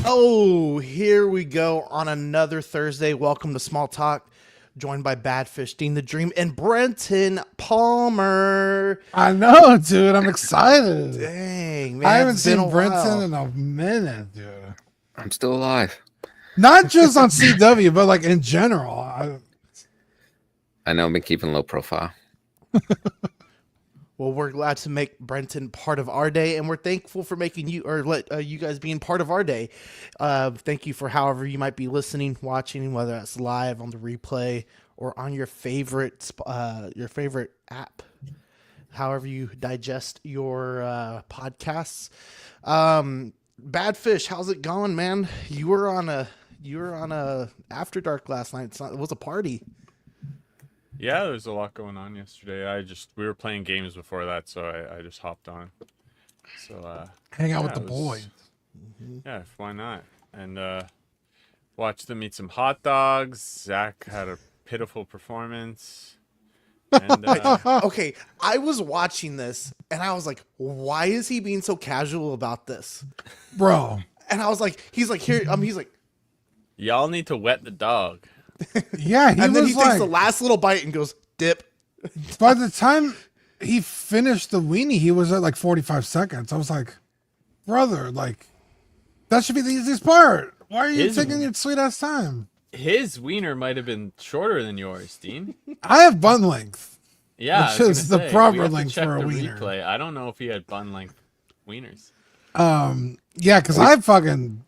Oh, here we go on another Thursday. Welcome to Small Talk, joined by Badfish, Dean the Dream, and Brenton Palmer. I know, dude. I'm excited. Dang, man. I haven't seen Brenton in a minute, dude. I'm still alive. Not just on CW, but like in general. I know I've been keeping low profile. Well, we're glad to make Brenton part of our day, and we're thankful for making you, or you guys being part of our day. Thank you for however you might be listening, watching, whether that's live on the replay or on your favorite app, however you digest your podcasts. Badfish, how's it going, man? You were on a After Dark last night. It was a party. Yeah, there's a lot going on yesterday. We were playing games before that, so I just hopped on. So hang out with the boys. Yeah, why not? And watched them eat some hot dogs. Zach had a pitiful performance. And Okay, I was watching this and I was like, why is he being so casual about this, bro? And I was like, he's like, y'all need to wet the dog. Yeah, and then he takes the last little bite and goes dip. By the time he finished the weenie, he was at like 45 seconds. I was like, brother, like that should be the easiest part. Why are you taking your sweet ass time? His wiener might have been shorter than yours, Dean. I have bun length. Yeah, which is the proper length for a wiener. Replay. I don't know if he had bun length wieners. Yeah, because I fucking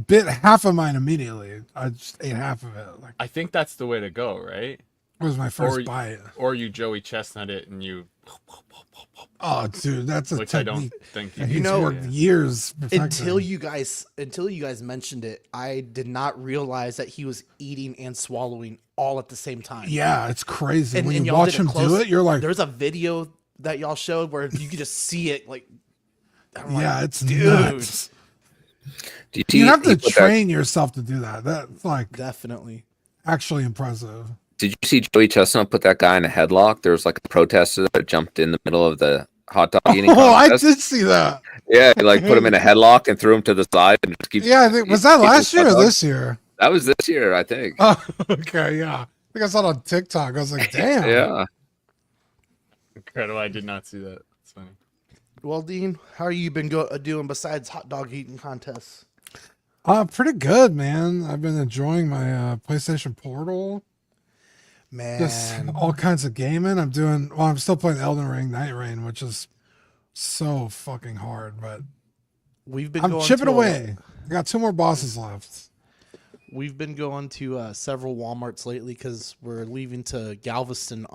bit half of mine immediately. I just ate half of it. Like, I think that's the way to go, right? It was my first bite. Or you Joey Chestnut it and you. Oh, dude, that's a which technique. I don't think you know worked years until you guys mentioned it. I did not realize that he was eating and swallowing all at the same time. Yeah, it's crazy. When you watch him do it, you're like, there's a video that y'all showed where you could just see it. Like, yeah, it's nuts. You have to train yourself to do that. That's like definitely actually impressive. Did you see Joey Chestnut put that guy in a headlock? There was like a protester that jumped in the middle of the hot dog eating contest. I did see that. Yeah, he like put him in a headlock and threw him to the side and just keep. Yeah, I think was that last year or this year? That was this year, I think. Oh, okay, yeah. I think I saw it on TikTok. I was like, damn. Yeah. Incredible. I did not see that. It's funny. Well, Dean, how are you been doing besides hot dog eating contests? Pretty good, man. I've been enjoying my PlayStation Portal. Man, just all kinds of gaming. I'm still playing Elden Ring Night Rain, which is so fucking hard, but I'm chipping away. I got 2 more bosses left. We've been going to several Walmarts lately because we're leaving to Galveston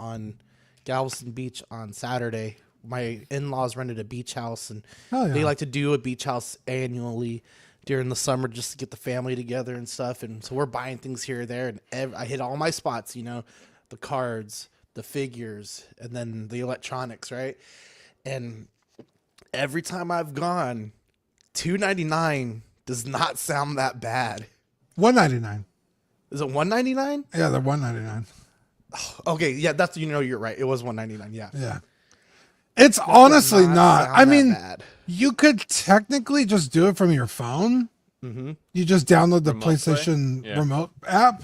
Beach on Saturday. My in-laws rented a beach house, and they like to do a beach house annually during the summer just to get the family together and stuff. And so we're buying things here or there, and I hit all my spots, the cards, the figures, and then the electronics, right? And every time I've gone, $2.99 does not sound that bad. $1.99. Is it $1.99? Yeah, they're $1.99. Okay, yeah, that's you're right. It was $1.99. Yeah. Yeah. It's honestly not. I mean, bad. You could technically just do it from your phone. Mm-hmm. You just download the PlayStation remote app.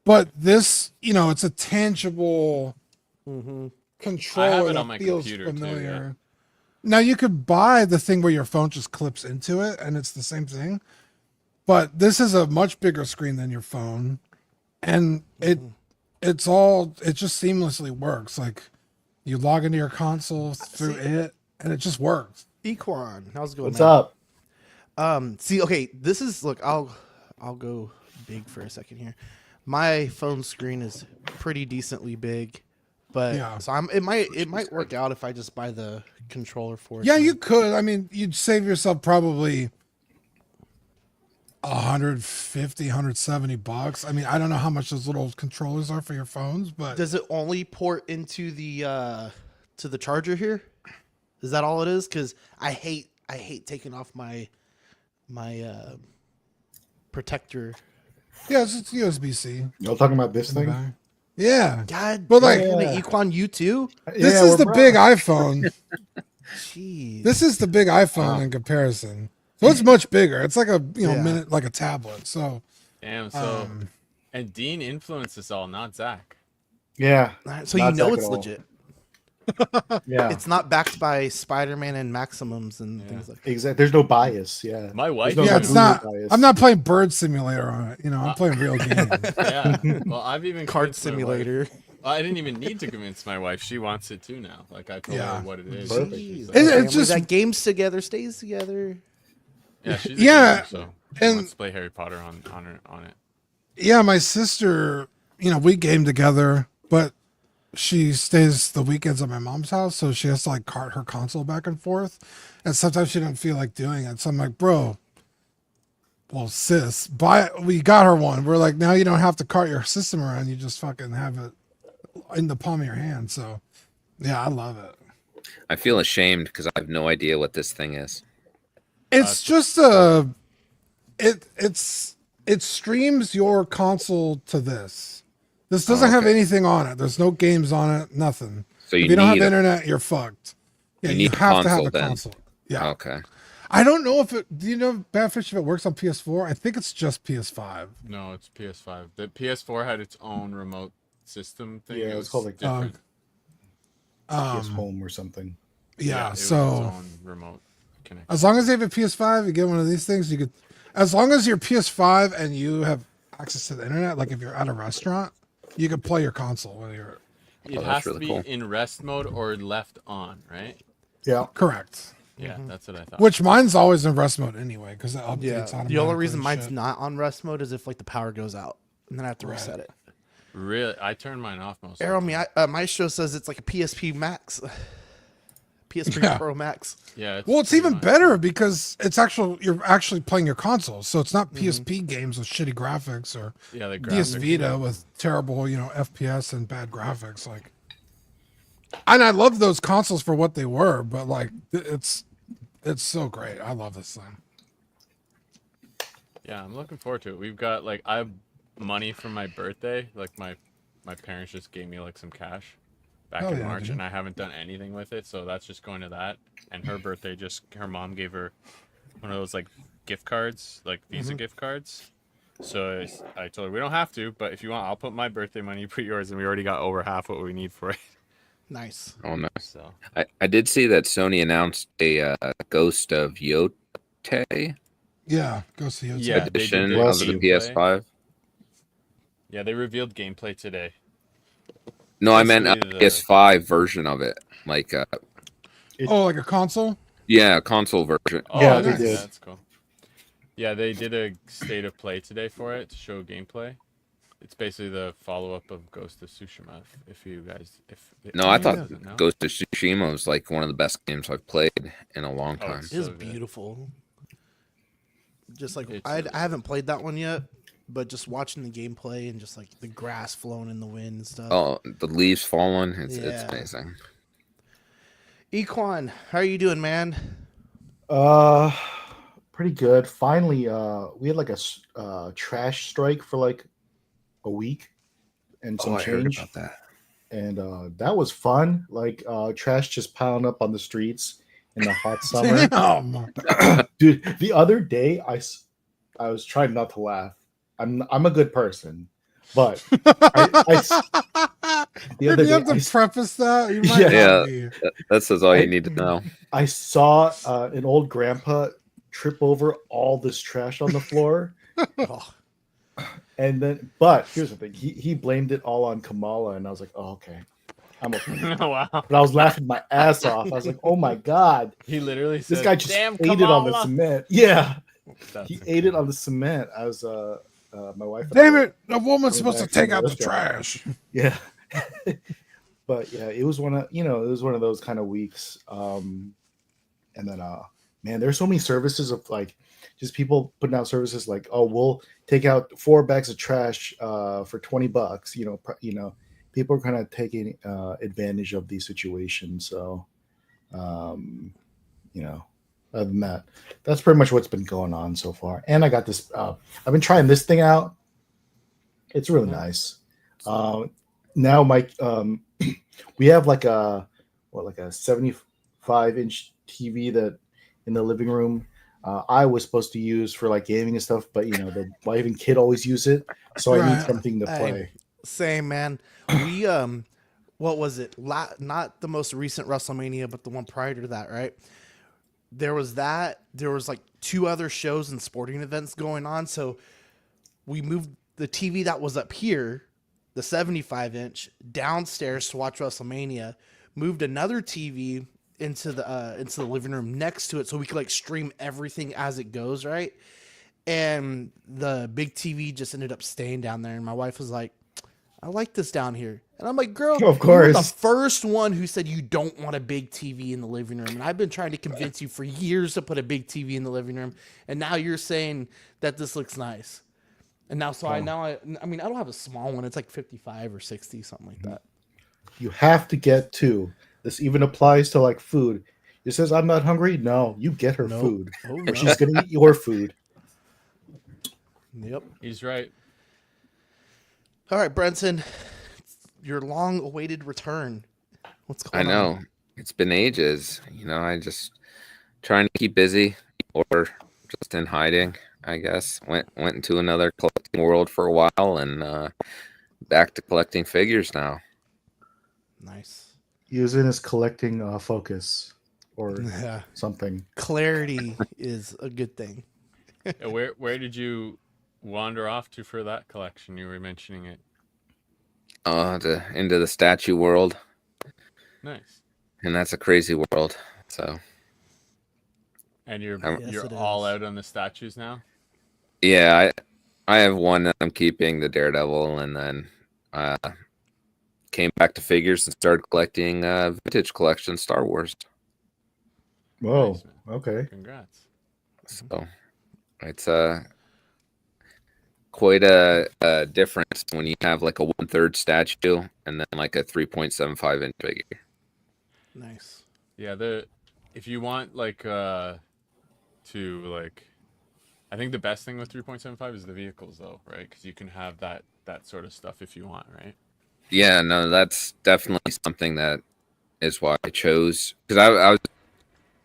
But this, it's a tangible controller that feels familiar. Too, yeah. Now, you could buy the thing where your phone just clips into it, and it's the same thing. But this is a much bigger screen than your phone. And it just seamlessly works. Like, you log into your console through it, and it just works. Equan, how's it going? What's up? Okay, this is I'll go big for a second here. My phone screen is pretty decently big, but so it might work out if I just buy the controller for it. Yeah, you could. I mean, you'd save yourself probably $150, $170. I mean, I don't know how much those little controllers are for your phones, but does it only port into the to the charger here? Is that all it is? Because I hate taking off my protector. Yeah, it's USB-C. Y'all talking about this in the thing? back. Yeah. God, But like, damn it, Yeah. Equan, you too? this Yeah, is we're the big iPhone. Jeez. This is the big iPhone in comparison. So it's much bigger. It's like a Yeah. minute, like a tablet. So Damn. So, and Dean influenced us all, not Zach. Yeah. So Not you know Zach it's at all. legit. Yeah. It's not backed by Spider-Man and Maximums and things like that. Exactly. There's no bias. Yeah. My wife. There's no yeah, it's Google not. bias. I'm not playing Bird Simulator on it. I'm playing real games. Yeah. Well, I've even Card convinced my wife- simulator. I didn't even need to convince my wife. She wants it too now. Like I told Yeah. her what it is. Perfect. She's Jeez. like, It's Family just- that games together stays together. yeah, she's a Yeah, gamer, so she and- wants to play Harry Potter on it. Yeah, my sister. We game together, but she stays the weekends at my mom's house, so she has to like cart her console back and forth, and sometimes she doesn't feel like doing it. So I'm like, bro. Well, sis, we got her one. We're like, now you don't have to cart your system around. You just fucking have it in the palm of your hand. So, yeah, I love it. I feel ashamed because I have no idea what this thing is. It's just it streams your console to this. This doesn't have okay. anything on it. There's no games on it. Nothing. So If you you don't have need a- internet, you're fucked. Yeah, You you need a have to have console the then. console. Yeah. Okay. I don't know if it. Do you know, Badfish, if it works on PS4? I think it's just PS5. No, it's PS5. The PS4 had its own remote system thing. Yeah, it was called like different. PS Home or something. Yeah. it was its So own remote connection. as long as you have a PS5, you get one of these things. You could, as long as your PS5 and you have access to the internet, like if you're at a restaurant, you can play your console when you're It that's has to really be cool. in rest mode or left on, right? Yeah. correct. Yeah, that's what I thought. Which mine's always in rest mode anyway because it updates. Yeah. The automatically only reason and mine's shit. not on rest mode is if like the power goes out and then I have to reset it. Really, I turned mine off most. Arrow of the me, time. my show says it's like a PSP Max, PSP Yeah. Pro Max. Yeah. Well, it's pretty even much- better because you're actually playing your console, so it's not Mm-hmm. PSP games with shitty graphics or Yeah, the PS graphics. Vita with terrible, FPS and bad graphics. Like, and I love those consoles for what they were, but like it's so great. I love this thing. Yeah, I'm looking forward to it. We've got like I have money for my birthday. Like my parents just gave me like some cash back Oh, in yeah, March, dude. and I haven't done anything with it. So that's just going to that. And her birthday, her mom gave her one of those like gift cards, like Visa Mm-hmm. gift cards. So I told her we don't have to, but if you want, I'll put my birthday money, you put yours, and we already got over half what we need for it. Nice. Oh no. So I did see that Sony announced a Ghost of Yote Yeah, go see it. Yeah. they did edition the of the gameplay. PS5. yeah, they revealed gameplay today. No, I meant a Basically the- PS5 version of it. Like, Oh, like a console? yeah, console version. Oh, Yeah, they nice. did. That's cool. Yeah, they did a state of play today for it to show gameplay. It's basically the follow-up of Ghost of Tsushima. If you guys, No, I anyone thought doesn't know. Ghost of Tsushima was like one of the best games I've played in a long Oh, time. it's It is so good. beautiful. Just like It's I really haven't played that one yet, but just watching the gameplay and just like the grass flowing in the wind and stuff. Oh, the leaves falling. It's Yeah. amazing. Equan, how are you doing, man? Pretty good. Finally, we had like a trash strike for like a week and some Oh, I heard change, about that. and that was fun. Like trash just piling up on the streets in the hot summer. Damn. Dude, the other day I was trying not to laugh. I'm a good person, but the other Did you have day to preface that? You might Yeah. not be. That says all you need to know. I saw an old grandpa trip over all this trash on the floor. Oh, And then, but here's the thing: he blamed it all on Kamala, and I was like, "Oh, okay, I'm okay." Wow. But I was laughing my ass off. I was like, "Oh my god, He literally said, this guy just "Damn, ate it on the Kamala." cement." Yeah, That's he ate it on the cement. I was my wife. and Damn I- it! A woman's Go supposed to back to take the out the restaurant. trash. Yeah, but yeah, it was one of those kind of weeks. And then man, there's so many services of like just people putting out services like, oh, we'll take out 4 bags of trash for $20. People are kind of taking advantage of these situations. So, Other than that, that's pretty much what's been going on so far. And I got this. I've been trying this thing out. It's really nice. Now, Mike, we have like a 75-inch TV that in the living room. I was supposed to use for like gaming and stuff, but the wife and kid always use it, so I need Right. something to play. Hey, same man. We what was it? Not the most recent WrestleMania, but the one prior to that, right? There was that. There was like 2 other shows and sporting events going on, so we moved the TV that was up here, the 75-inch, downstairs to watch WrestleMania. Moved another TV into the living room next to it, so we could like stream everything as it goes, right? And the big TV just ended up staying down there, and my wife was like, I like this down here. And I'm like, girl, Of you were the course. first one who said you don't want a big TV in the living room. And I've been trying to convince you for years to put a big TV in the living room. And now you're saying that this looks nice. And now, I mean, I don't have a small one. It's like 55 or 60, something like that. You have to get 2. This even applies to like food. It says I'm not hungry. No, you get her Nope. food, Oh, and no. she's gonna eat your food. Yep. He's right. All right, Brenton, your long-awaited return. What's I going on? know. It's been ages. I just trying to keep busy or just in hiding, I guess. Went into another collecting world for a while and back to collecting figures now. Nice. Using his collecting focus or Yeah. something. Clarity is a good thing. Yeah, where did you wander off to for that collection? You were mentioning it. Into the statue world. Nice. And that's a crazy world. So And you're Yes, it all is. out on the statues now? yeah, I have one that I'm keeping, the Daredevil, and then came back to figures and started collecting vintage collection Star Wars. Whoa. Nice, man. Okay. Congrats. So it's quite a difference when you have like a 1/3 statue and then like a 3.75-inch figure. Nice. Yeah, if you want like I think the best thing with 3.75 is the vehicles though, right? Because you can have that sort of stuff if you want, right? Yeah, no, that's definitely something that is why I chose, because I was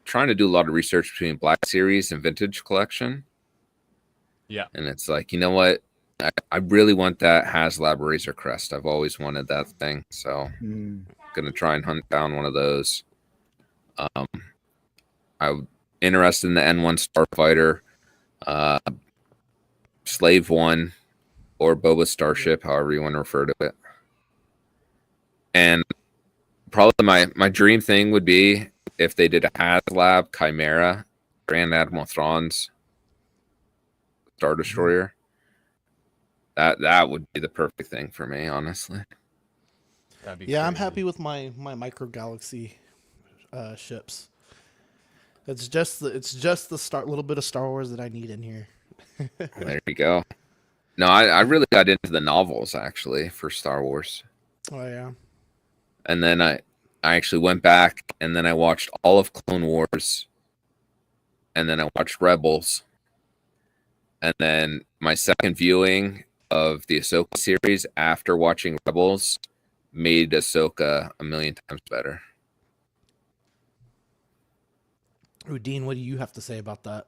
trying to do a lot of research between Black Series and vintage collection. Yeah. And it's like, you know what? I really want that HasLab Razor Crest. I've always wanted that thing. So I'm going to try and hunt down one of those. I'm interested in the N1 Starfighter, Slave One, or Boba Starship, however you want to refer to it. And probably my dream thing would be if they did a HasLab Chimera, Grand Admiral Thrawn's Star Destroyer. That would be the perfect thing for me, honestly. That'd be Yeah, I'm crazy. happy with my micro galaxy ships. It's just the little bit of Star Wars that I need in here. There you go. No, I really got into the novels actually for Star Wars. Oh yeah. And then I actually went back and then I watched all of Clone Wars. And then I watched Rebels. And then my second viewing of the Ahsoka series after watching Rebels made Ahsoka a million times better. Ooh, Dean, what do you have to say about that?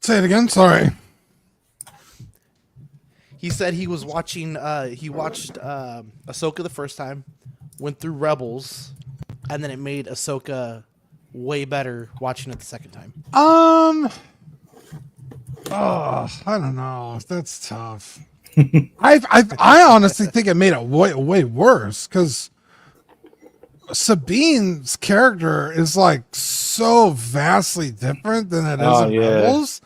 Say it again. Sorry. He said he was watching. He watched Ahsoka the first time, went through Rebels, and then it made Ahsoka way better watching it the second time. Oh, I don't know. That's tough. I honestly think it made it way worse because Sabine's character is like so vastly different than it is in Rebels.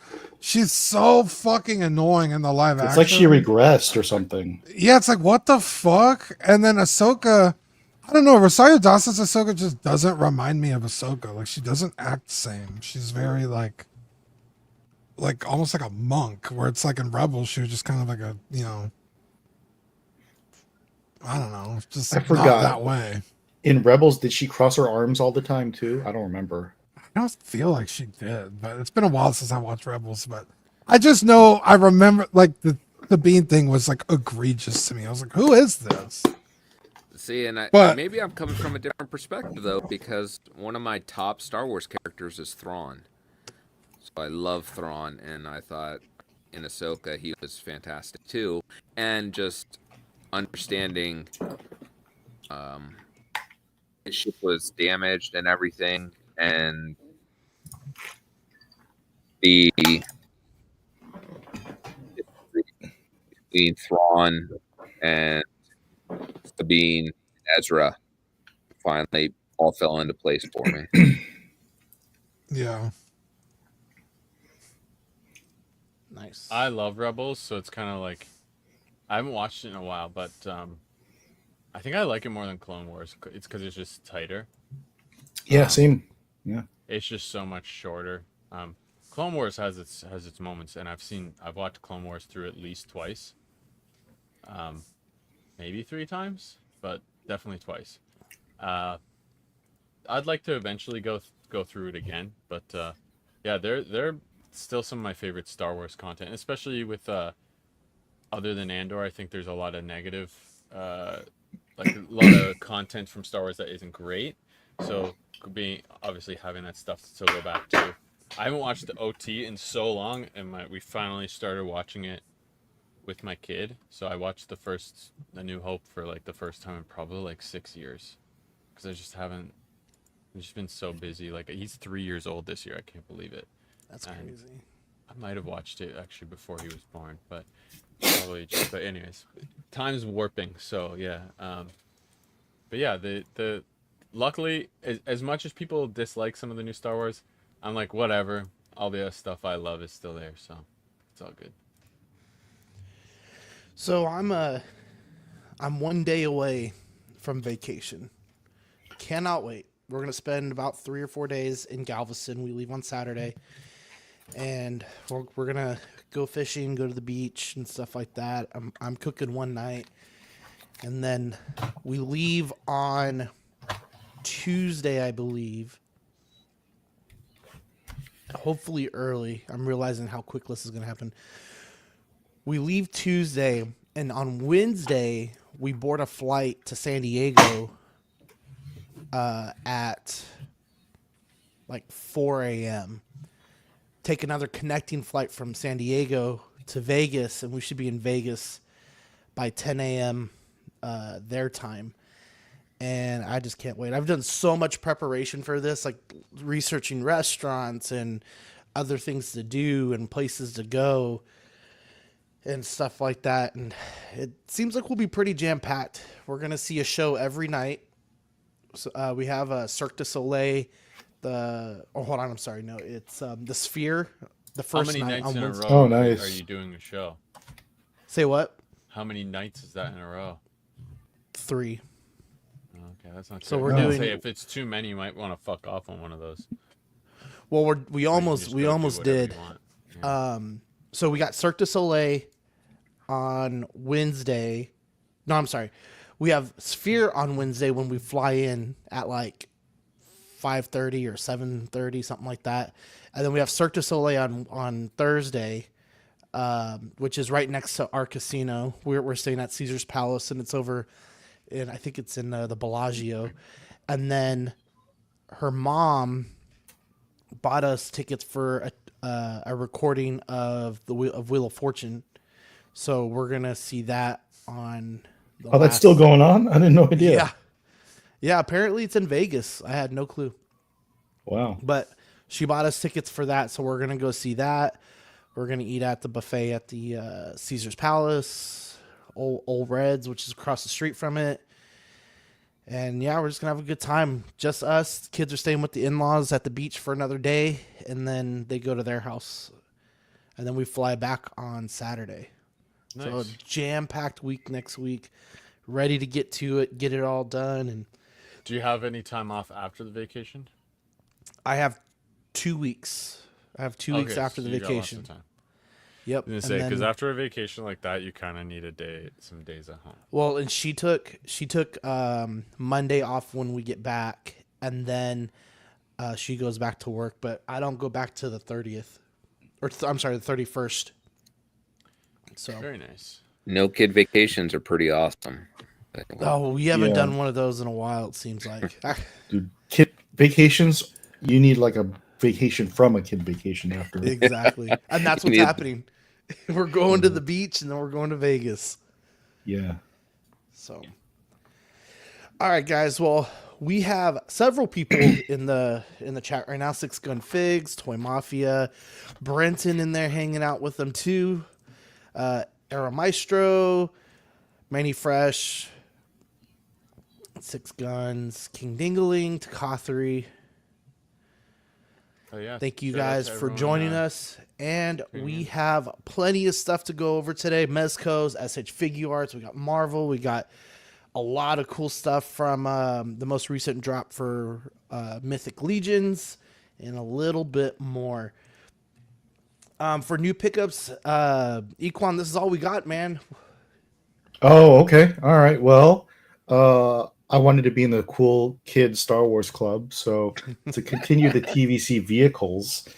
She's so fucking annoying in the live action. It's like she regressed or something. Yeah, it's like, what the fuck? And then Ahsoka, I don't know, Rosario Dawson's Ahsoka just doesn't remind me of Ahsoka. Like, she doesn't act the same. She's very like almost like a monk, where it's like in Rebels, she was just kind of like a, I don't know, just I forgot not that way. In Rebels, did she cross her arms all the time too? I don't remember. I don't feel like she did, but it's been a while since I watched Rebels. But I just know I remember like the bean thing was like egregious to me. I was like, who is this? See, and But maybe I'm coming from a different perspective though, because one of my top Star Wars characters is Thrawn. So I love Thrawn, and I thought in Ahsoka he was fantastic too, and just understanding his ship was damaged and everything, and the between Thrawn and Sabine and Ezra finally all fell into place for me. yeah, Nice. I love Rebels, so it's kind of like I haven't watched it in a while, but I think I like it more than Clone Wars. It's because it's just tighter. Yeah, same. Yeah. It's just so much shorter. Clone Wars has its moments, and I've watched Clone Wars through at least twice, maybe 3 times, but definitely twice. I'd like to eventually go through it again, but yeah, they're still some of my favorite Star Wars content, especially with other than Andor. I think there's a lot of negative, like a lot of content from Star Wars that isn't great. So being obviously having that stuff to go back to. I haven't watched the OT in so long, and we finally started watching it with my kid. So I watched A New Hope for like the first time in probably like 6 years, because I just haven't. I've just been so busy. Like he's 3 years old this year. I can't believe it. That's And crazy. I might have watched it actually before he was born, but probably. But anyways, time's warping. So yeah. But yeah, the luckily as much as people dislike some of the new Star Wars, I'm like whatever. All the other stuff I love is still there, so it's all good. So I'm 1 day away from vacation. Cannot wait. We're gonna spend about 3 or 4 days in Galveston. We leave on Saturday, and we're gonna go fishing, go to the beach, and stuff like that. I'm cooking one night, and then we leave on Tuesday, I believe. Hopefully early. I'm realizing how quick this is gonna happen. We leave Tuesday, and on Wednesday we board a flight to San Diego at like 4 a.m. Take another connecting flight from San Diego to Vegas, and we should be in Vegas by 10 a.m. Their time. And I just can't wait. I've done so much preparation for this, like researching restaurants and other things to do and places to go and stuff like that. And it seems like we'll be pretty jam-packed. We're going to see a show every night. So, we have a Cirque du Soleil. Hold on, I'm sorry. No, it's the Sphere. The How first many night nights on in a Wednesday. row Oh, nice. are you doing a show? Say what? How many nights is that in a row? 3. Okay, that's not. So good. we're I was gonna doing- say if it's too many, you might want to fuck off on one of those. Well, we Or you can almost just we go do almost whatever did. you want. Yeah. So we got Cirque du Soleil on Wednesday. No, I'm sorry. We have Sphere on Wednesday when we fly in at like 5:30 or 7:30, something like that. And then we have Cirque du Soleil on Thursday, which is right next to our casino. We're staying at Caesar's Palace, and it's over, and I think it's in the Bellagio. And then her mom bought us tickets for a recording of Wheel of Fortune, so we're gonna see that on. Oh, that's still going on? I didn't know idea. Yeah, yeah. Apparently, it's in Vegas. I had no clue. Wow. But she bought us tickets for that, so we're gonna go see that. We're gonna eat at the buffet at the Caesar's Palace, Old Reds, which is across the street from it. And yeah, we're just gonna have a good time. Just us. Kids are staying with the in-laws at the beach for another day, and then they go to their house, and then we fly back on Saturday. Nice. So a jam-packed week next week. Ready to get to it, get it all done, and Do you have any time off after the vacation? I have 2 weeks. I have 2 weeks after so the you got lots vacation. of time. Yep. I was and gonna say because then- after a vacation like that, you kind of need some days at home. Well, and she took Monday off when we get back, and then she goes back to work, but I don't go back to the 30th, or I'm sorry, the 31st. So Very nice. No kid vacations are pretty awesome. oh, we haven't Yeah. done one of those in a while. It seems like. Dude, kid vacations, you need like a vacation from a kid vacation after. Exactly, and that's what's You need- happening. We're going to the beach, and then we're going to Vegas. Yeah. So, all right, guys. Well, we have several people in the chat right now. Six Gun Figs, Toy Mafia, Brenton in there hanging out with them too. Era Maestro, Manny Fresh, Six Guns, King Dingling, Takathri. Oh yeah. Thank you shout out guys to for everyone, joining us. And we tuning in. have plenty of stuff to go over today. Mezco's, SH Figure Arts, we got Marvel, we got a lot of cool stuff from the most recent drop for Mythic Legions, and a little bit more. For new pickups, Equan, this is all we got, man. Oh, okay. All right. Well, I wanted to be in the cool kid Star Wars club, so to continue the TVC vehicles,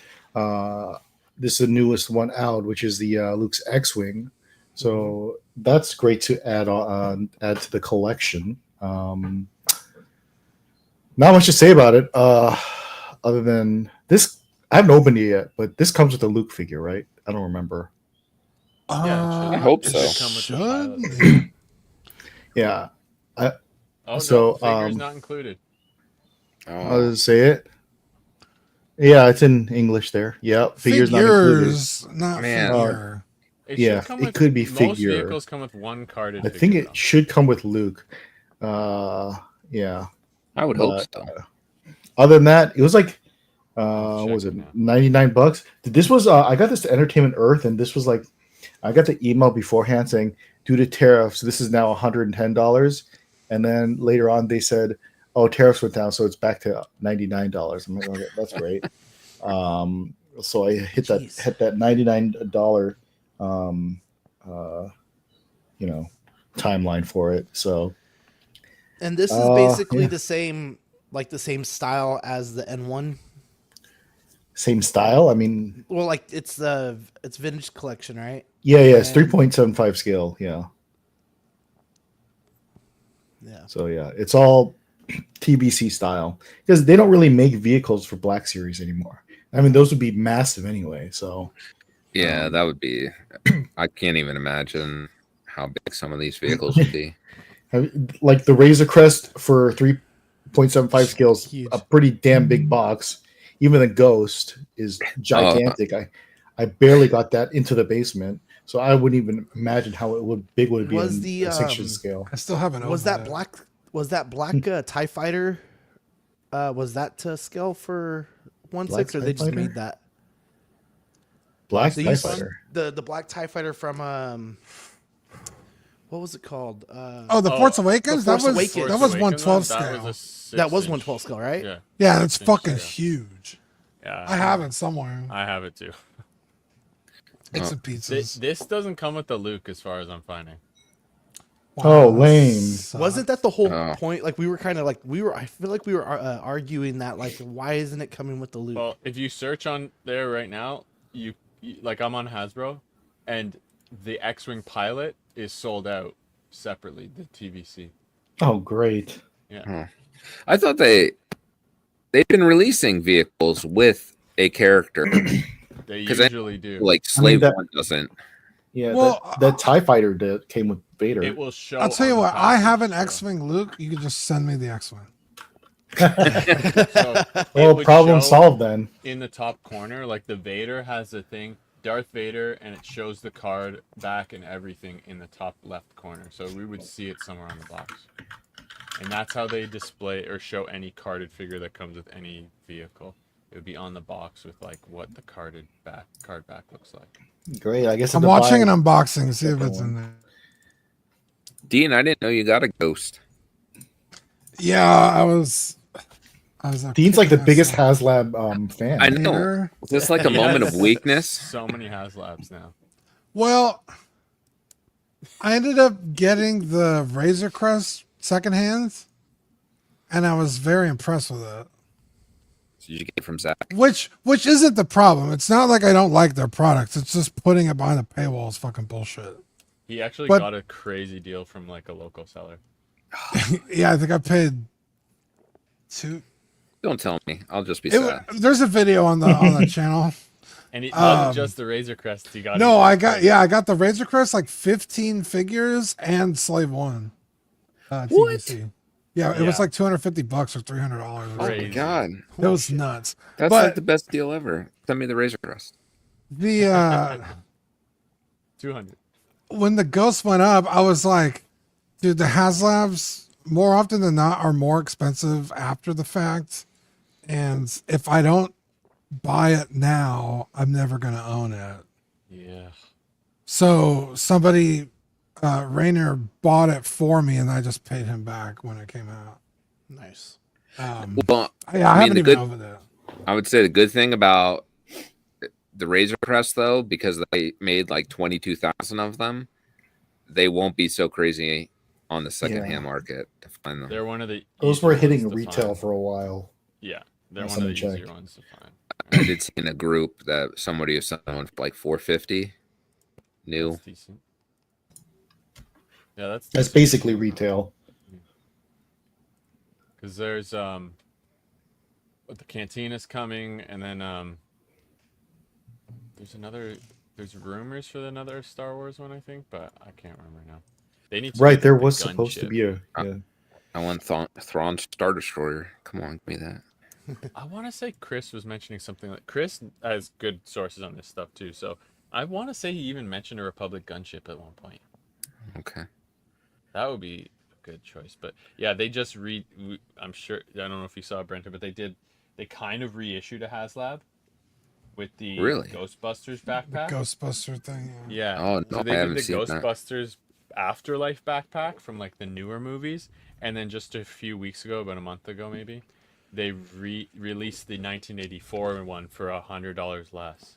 this is the newest one out, which is the Luke's X-wing. So that's great to add to the collection. Not much to say about it, other than this. I haven't opened it yet, but this comes with a Luke figure, right? I don't remember. Yeah, I hope It so. Come with the pilot. should. Yeah. Oh So, no, figure's not included. I'll Oh, just say it. Yeah, it's in English there. Yep, figures not included. Figures, not Man. figure. It Yeah, should come it with, could be most figure. vehicles come with one carded I figure. think it though. should come with Luke. Yeah. I would hope But, so. Other than that, it was like, I'll what was check it, it now. $99? This was I got this to Entertainment Earth, and this was like, I got the email beforehand saying due to tariffs, this is now $110, and then later on they said, oh, tariffs went down, so it's back to $99. I'm like, okay, that's great. So I hit Jeez. that $99 timeline for it. So And this is basically yeah. the same style as the N1. Same style. I mean, Well, like it's vintage collection, right? yeah, it's And- 3.75 scale. Yeah. Yeah. So yeah, it's all TBC style because they don't really make vehicles for Black Series anymore. I mean, those would be massive anyway. So Yeah, that would be. I can't even imagine how big some of these vehicles would be. like the Razor Crest for 3.75 scales, Huge. a pretty damn big box. Even the Ghost is gigantic. I barely got that into the basement, so I wouldn't even imagine how big would it be Was in the, a 6-inch scale. I still haven't Was opened that it. black? Was that black TIE Fighter? Was that to scale for 1/6, or TIE they just Fighter? made that? Black They TIE used Fighter. the black TIE Fighter from what was it called? Oh, the Oh, Force Awakens. The That Force was Awakens. that was Awakens 112 one, scale. That was 6-inch. 112 scale, right? Yeah, Yeah, it's 6-inch fucking scale. huge. Yeah, I have it somewhere. I have it too. It's a pizzas. This doesn't come with the Luke, as far as I'm finding. Oh, lame. sucks. Wasn't that the whole Oh. point? Like we were kind of like I feel like we were arguing that like why isn't it coming with the Luke? Well, if you search on there right now, you like I'm on Hasbro, and the X-wing pilot is sold out separately. The TVC. Oh, great. Yeah. I thought they've been releasing vehicles with a character. They 'Cause I- usually do. Like Slave that- One doesn't. Yeah, Well, that TIE Fighter that came with Vader. It will show. I'll tell you on the what. I have an package, X-wing Luke. You can just send me the X-wing. So it Well, would problem show solved then. in the top corner, like the Vader has a thing, Darth Vader, and it shows the card back and everything in the top left corner. So we would see it somewhere on the box. And that's how they display or show any carded figure that comes with any vehicle. It would be on the box with like what the card back looks like. Great. I guess I'm watching an unboxing. See if it's in there. Dean, I didn't know you got a ghost. Yeah, I was Dean's like the kicking biggest ass. HasLab fan. I know. Vader. Is this like a moment of Yes. weakness? So many HasLabs now. Well, I ended up getting the Razor Crest secondhand, and I was very impressed with it. So you get it from Zach. Which isn't the problem. It's not like I don't like their products. It's just putting it behind a paywall is fucking bullshit. He actually But- got a crazy deal from like a local seller. Yeah, I think I paid two. Don't tell me. I'll just be sad. There's a video on the channel. And it wasn't just the Razor Crest he got. No, I got the Razor Crest, like 15 figures and Slave One. TBC. Yeah, it was like $250 or $300. Oh my Crazy. god, It was nuts. that's But- like the best deal ever. Send me the Razor Crest. The 200. when the Ghost went up, I was like, dude, the HasLabs more often than not are more expensive after the fact. And if I don't buy it now, I'm never gonna own it. Yeah. So somebody, Rainer bought it for me, and I just paid him back when it came out. Nice. Well, I mean, haven't the even good- opened it. I would say the good thing about the Razor Crest, though, because they made like 22,000 of them, they won't be so crazy on the secondhand market to find them. They're one of the Those easier were hitting ones to retail find. for a while. Yeah, they're Last one of time the I easier checked. ones to find. I did see in a group that somebody was selling for like 450 new. That's decent. Yeah, that's That's basically retail. because there's the Cantina's coming, and then there's rumors for another Star Wars one, I think, but I can't remember now. They need to Right, make there the was supposed to gunship. be a. Yeah. I want Thrawn Star Destroyer. Come on, give me that. I want to say Chris was mentioning something like Chris has good sources on this stuff too, so I want to say he even mentioned a Republic gunship at one point. Okay. That would be a good choice. But yeah, they just I'm sure, I don't know if you saw Brenta, but they kind of reissued a HasLab with the Really? Ghostbusters backpack. Ghostbuster thing. Yeah. Oh, no, So they I did haven't the seen that. Ghostbusters Afterlife backpack from like the newer movies, and then just a few weeks ago, about a month ago maybe, they released the 1984 one for $100 less.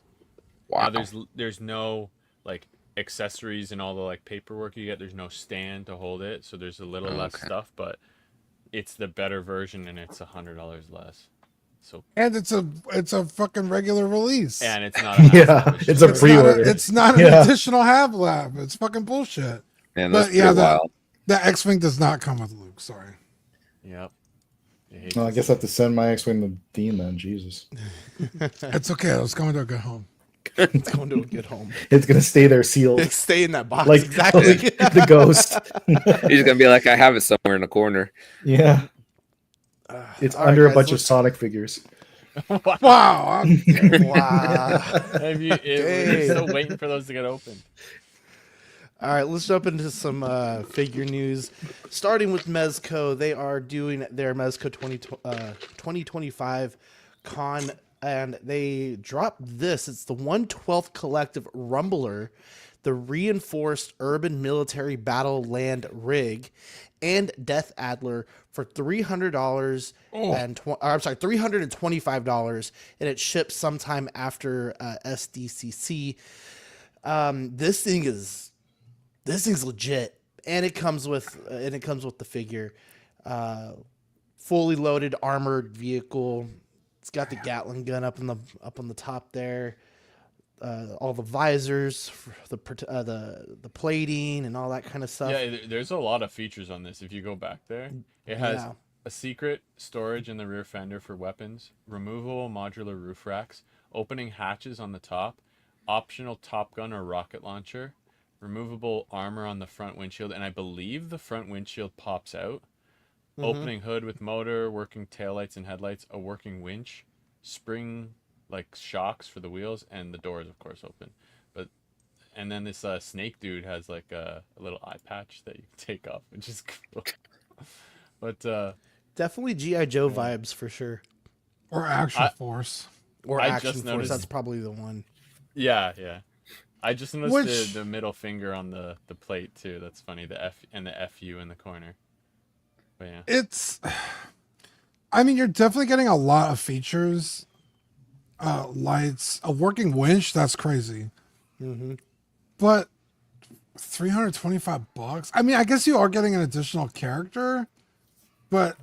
Wow. Now there's no like accessories and all the like paperwork you get. There's no stand to hold it, so there's a little less Okay. stuff, but it's the better version and it's $100 less. So And it's a fucking regular release. and it's not a Yeah, HasLab, it's a it's pre-order. It's not an Yeah. additional HasLab. It's fucking bullshit. Man, But that's yeah, pretty wild. the X-Wing does not come with Luke. Sorry. Yep. You hate Well, I to guess I have to send my X-Wing to Dean then. Jesus. It's okay. It's going to a good home. It's going to a good home. It's going to stay there sealed. Stay in that box. Like, exactly. like the ghost. He's gonna be like, I have it somewhere in the corner. Yeah. It's All right, under a guys, bunch of let's- Sonic figures. Wow. Wow. Have you, we're still waiting for those to get opened. All right, let's jump into some figure news. Starting with Mezco, they are doing their Mezco 2025 con, and they dropped this. It's the 1/12th Collective R.U.M.B.L.R, the reinforced urban military battle land rig, and Death Adler for $300 $325, and it ships sometime after SDCC. This thing's legit, and it comes with the figure, fully loaded armored vehicle. It's got the Gatling gun up on the top there. All the visors, the plating, and all that kind of stuff. Yeah, there's a lot of features on this. If you go back there, it has Yeah. a secret storage in the rear fender for weapons, removable modular roof racks, opening hatches on the top, optional Top Gun or rocket launcher, removable armor on the front windshield, and I believe the front windshield pops out. Opening hood with motor, working taillights and headlights, a working winch, spring like shocks for the wheels, and the doors of course open. And then this snake dude has like a little eye patch that you can take off, which is cool. But Definitely G.I. Joe vibes for sure. Or Action Force. Or I Action just Force. noticed- That's probably the one. yeah. I just noticed Which- the middle finger on the plate too. That's funny. The F and the FU in the corner. But yeah. I mean, you're definitely getting a lot of features. Lights, a working winch, that's crazy. But $325. I mean, I guess you are getting an additional character, but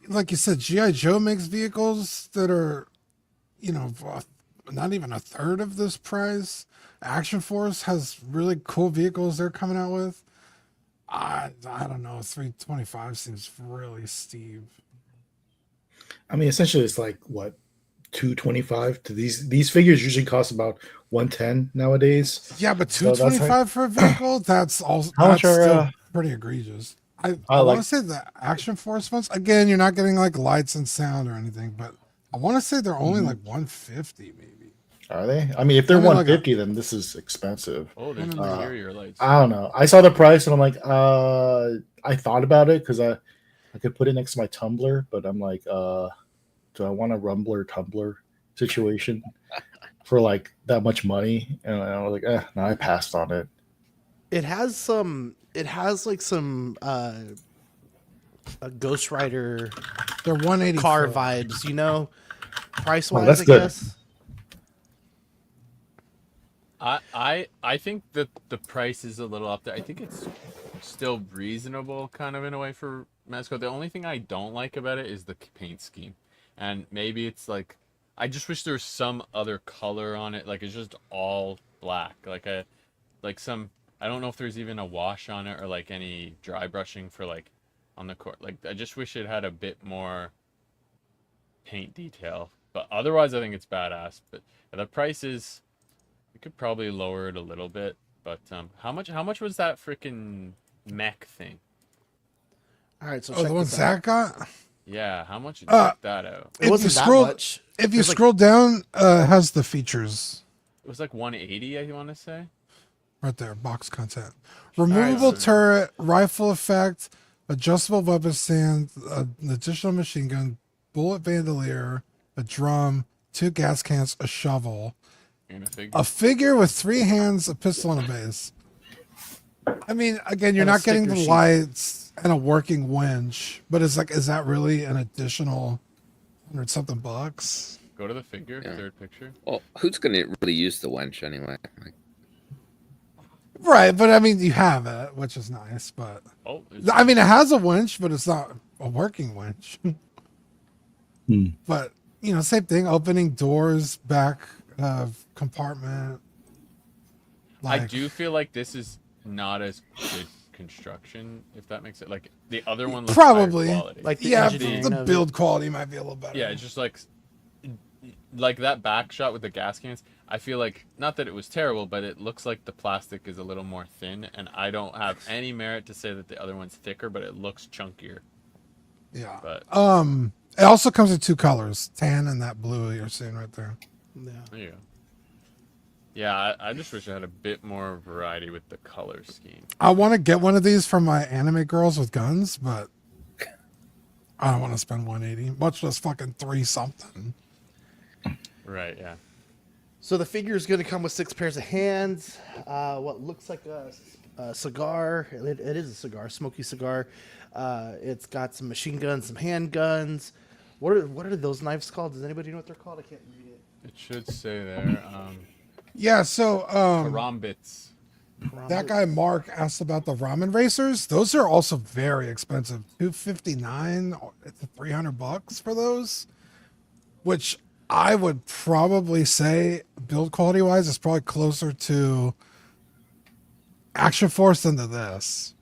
like you said, GI Joe makes vehicles that are, not even a third of this price. Action Force has really cool vehicles they're coming out with. I don't know. 325 seems really steep. I mean, essentially, it's like what 225 to these figures usually cost about 110 nowadays. Yeah, but So that's 225 for a vehicle, that's also how much that's are still pretty egregious. I want like to say the Action Force ones, again, you're not getting like lights and sound or anything, but I want to say they're only like 150 maybe. are they? I mean, if they're Let me look 150, then this is expensive. Oh, there's Uh, interior lights. I don't know. I saw the price and I'm like, I thought about it because I could put it next to my Tumblr, but I'm like, do I want a R.U.M.B.L.R Tumblr situation for like that much money? And I was like, no, I passed on it. It has some. It has like some a Ghost Rider They're 180 car vibes, price Oh, wise. that's I good. guess. I think that the price is a little up there. I think it's still reasonable, kind of in a way for Mezco. The only thing I don't like about it is the paint scheme, and maybe it's like I just wish there was some other color on it. Like it's just all black. Some I don't know if there's even a wash on it or like any dry brushing for like on the court. Like I just wish it had a bit more paint detail. But otherwise, I think it's badass. But the price is. We could probably lower it a little bit, but how much was that freaking mech thing? All right, so Oh, check the one this out. Zach got? Yeah, how much? Check that out. It wasn't that much. If you There's, like- scroll down, it has the features It was like 180, I want to say. right there, box content. Removable turret, rifle effect, adjustable weapon stand, an additional machine gun, bullet bandolier, a drum, 2 gas cans, a shovel. And A figure with 3 hands, a pistol, and a base. I mean, again, you're And a not getting sticker the sheet. lights and a working winch, but it's like, is that really an additional $100-something bucks? Go to the figure, Yeah. third picture. Well, who's going to really use the wench anyway? Like, Right, but I mean, you have it, which is nice. But Oh, I mean, it has a winch, but it's not a working winch. But same thing. Opening doors, back compartment. I do feel like this is not as good construction, if that makes it. Like the other one looks Probably. higher quality. Like the Yeah, engineering the of build quality might be a little better. Yeah, it's just like that back shot with the gas cans. I feel like not that it was terrible, but it looks like the plastic is a little more thin, and I don't have any merit to say that the other one's thicker, but it looks chunkier. Yeah. But It also comes in 2 colors, tan and that blue you're seeing right there. Yeah. there you go. Yeah, I just wish I had a bit more variety with the color scheme. I want to get one of these for my anime girls with guns, but I don't want to spend 180, much less fucking 3 something. Right, yeah. So the figure is going to come with 6 pairs of hands. What looks like a cigar. It is a cigar, smoky cigar. It's got some machine guns, some handguns. What are those knives called? Does anybody know what they're called? I can't read it. It should say there. Yeah, so Karambits. that guy Mark asked about the ramen racers. Those are also very expensive. $259 to $300 for those, which I would probably say build quality wise is probably closer to Action Force than to this,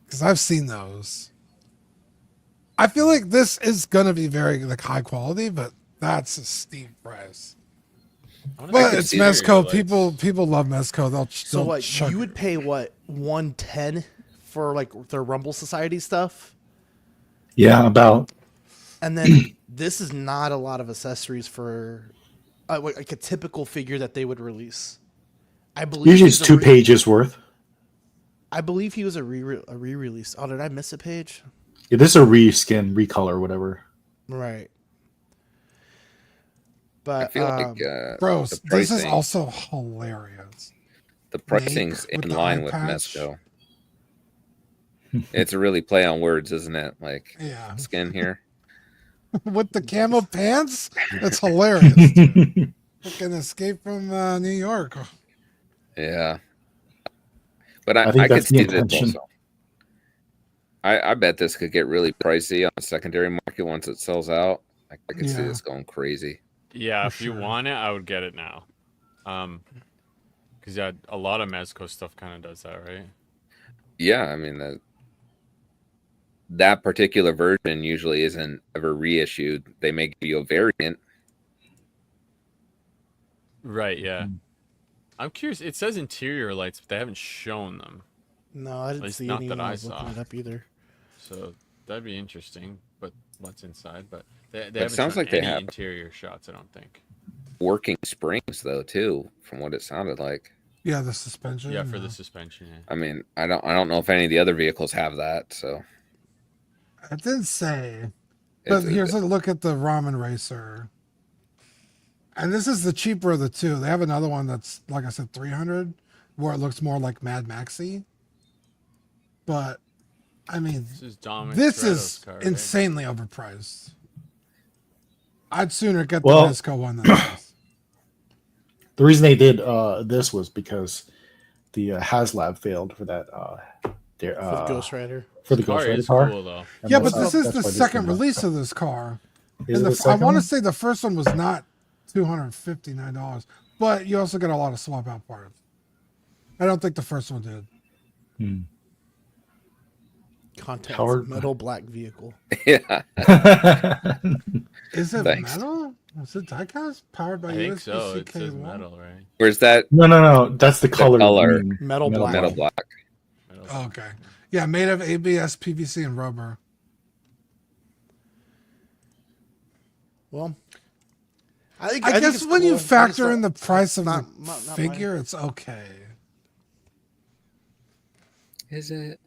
because I've seen those. I feel like this is gonna be very like high quality, but that's a steep price. But it's see that. Mezco. People love Mezco. They'll So what chuck you it. would pay 110 for like their Rumble Society stuff, Yeah, about. and then this is not a lot of accessories for like a typical figure that they would release. I believe Usually he's it's a 2 pages worth. I believe he was a re-release. Oh, did I miss a page? Yeah, this is a reskin, recolor, whatever. Right. I But feel like Bros, the this is pricing- also hilarious. the pricing's with in the line eye with patch. Mezco. It's a really play on words, isn't it? Like Yeah. skin here. With the camo pants, it's hilarious. Dude. Fucking Escape from New York. Yeah. But I think I could that's the see this intention. also. I bet this could get really pricey on the secondary market once it sells out. I could see this going crazy. Yeah, For if you sure. want it, I would get it now. Because yeah, a lot of Mezco stuff kind of does that, right? Yeah, I mean that particular version usually isn't ever reissued. They may give you a variant. Right. Yeah. I'm curious. It says interior lights, but they haven't shown them. No, I didn't least see not any that when I I was looking saw. it up either. So that'd be interesting. But what's inside? But they It haven't sounds shown like they any have interior shots. I don't think. working springs though too, from what it sounded like. Yeah, the suspension. Yeah, for the suspension. Yeah. I mean, I don't know if any of the other vehicles have that. So I did say. But here's a look at the Ramen Racer. And this is the cheaper of the two. They have another one that's, like I said, 300, where it looks more like Mad Maxi. But, I mean, this is car, right? insanely overpriced. I'd sooner get the Mezco one than this. The reason they did this was because the HasLab failed for that. For the Ghost Rider. For the Ghost Rider car. Cool, though. Yeah, but this is the second release of this car. And I want to say the first one was not $259, but you also get a lot of swap out parts. I don't think the first one did. Contents metal black vehicle. Yeah. Is it metal? Is it diecast powered by I think USB-C so. It says cable? metal, right? Where's that? No. That's the color. Metal black. Metal black. Oh, okay. Yeah, made of ABS, PVC, and rubber. Well, I think guess it's when cool. you factor It's in the price of not the figure, it's okay. Is it?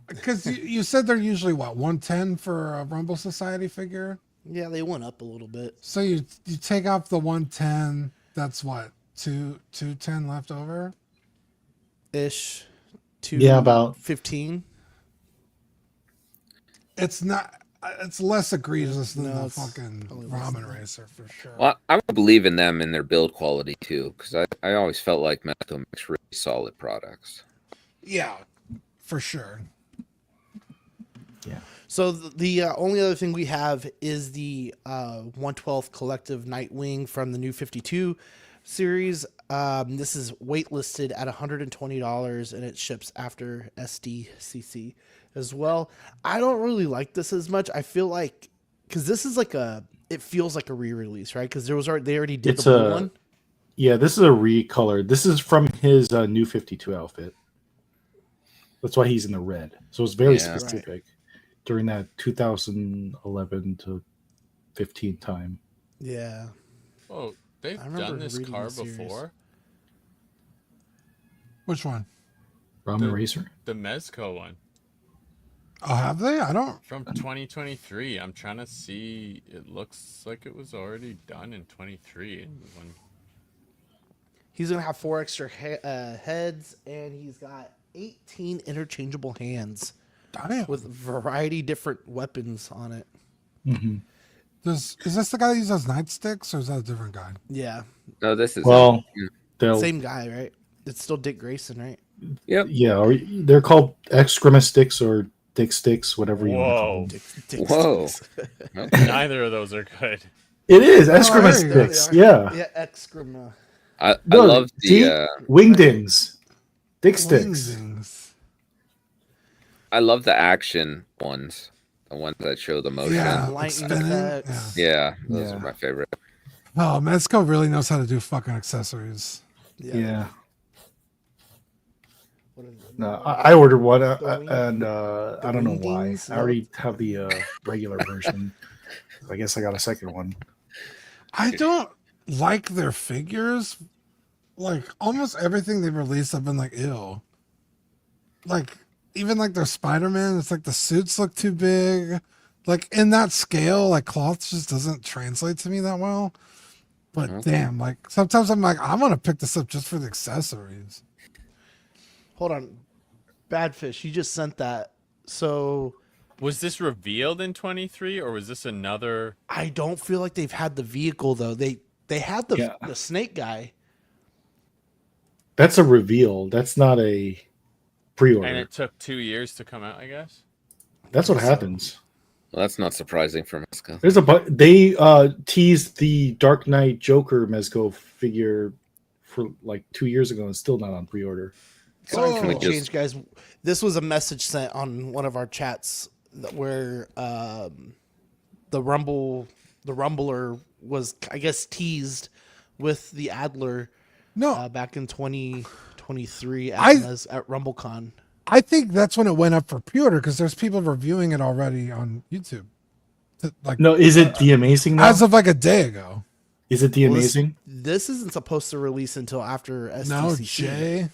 Because you said they're usually, what, 110 for a Rumble Society figure? Yeah, they went up a little bit. So you take off the 110, that's what, 210 left over? Ish. About 15. It's not. It's less egregious than the it's fucking Ramen Racer for sure. Well, I would believe in them in their build quality too, because I always felt like Mezco makes really solid products. Yeah, for sure. Yeah. So the only other thing we have is the 112th Collective Nightwing from the new 52 series. This is waitlisted at $120 and it ships after SDCC as well. I don't really like this as much. I feel like because this is it feels like a re-release, right? Because they already did the blue one. Yeah, this is a recolor. This is from his new 52 outfit. That's why he's in the red. So it's very specific during that 2011 to 15 time. Yeah. Oh, they've done this car before. Which one? Ramen Racer? The Mezco one. Oh, have they? I don't. From 2023. I'm trying to see. It looks like it was already done in 23. He's going to have 4 extra heads, and he's got 18 interchangeable hands. Damn. With a variety different weapons on it. Mm-hmm. Is this the guy that uses nightsticks, or is that a different guy? Yeah. No, this is same guy, right? It's still Dick Grayson, right? Yep. Yeah, or they're called excrement sticks or dick sticks, whatever you want to call them. Dick Whoa. sticks. Neither of those are good. It is excrement sticks. Yeah. Yeah, excrement. I love the wingdings, dick sticks. I love the action ones, the ones that show the motion. Yeah, lightning spinning. effects. Yeah, those are my favorite. Oh, Mezco really knows how to do fucking accessories. Yeah. No, I ordered one, and I don't know why. I already have the regular version. I guess I got a second one. I don't like their figures. Like almost everything they've released, I've been like, ew. Like even like their Spider-Man, it's like the suits look too big. Like in that scale, like cloth just doesn't translate to me that well. But damn, like sometimes I'm like, I'm gonna pick this up just for the accessories. Hold on, Badfish, you just sent that. So was this revealed in 23 or was this another? I don't feel like they've had the vehicle though. They had the snake guy. That's a reveal. That's not a pre-order. And it took 2 years to come out, I guess. That's what happens. Well, that's not surprising for Mezco. There's they teased the Dark Knight Joker Mezco figure for like 2 years ago and still not on pre-order. Sorry for the just- change, guys. This was a message sent on one of our chats where the R.U.M.B.L.R was, I guess, teased with the Adler back in 2023 at RumbleCon. I think that's when it went up for pre-order because there's people reviewing it already on YouTube. Like, No, is it the Amazing now? as of like a day ago? Is it the Amazing? This isn't supposed to release until after SDCC. No, Jay,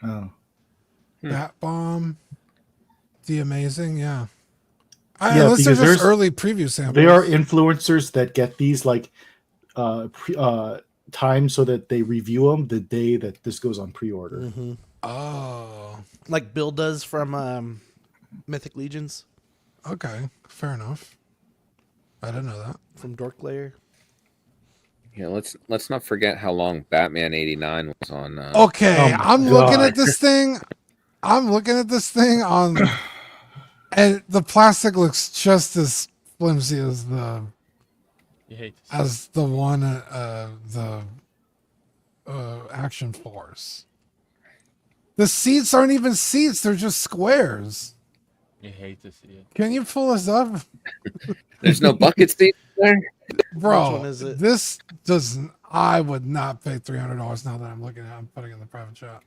Oh. Bat Bomb, the Amazing, yeah. Yeah, Unless they're because just early preview samples. There are influencers that get these like time so that they review them the day that this goes on pre-order. Mm-hmm. Oh, Like Bill does from Mythic Legions. Okay, fair enough. I didn't know that. From Dork Layer. Yeah, let's not forget how long Batman '89 was on. Okay, Oh my I'm looking God. at this thing. I'm looking at this thing on, and the plastic looks just as flimsy as the You hate to see the one the Action Force. The seats aren't even seats; they're just squares. it. You hate to see it. Can you pull this up, There's no bucket seat there. bro? Which one is it? This doesn't. I would not pay $300 now that I'm looking at. I'm putting it in the private chat.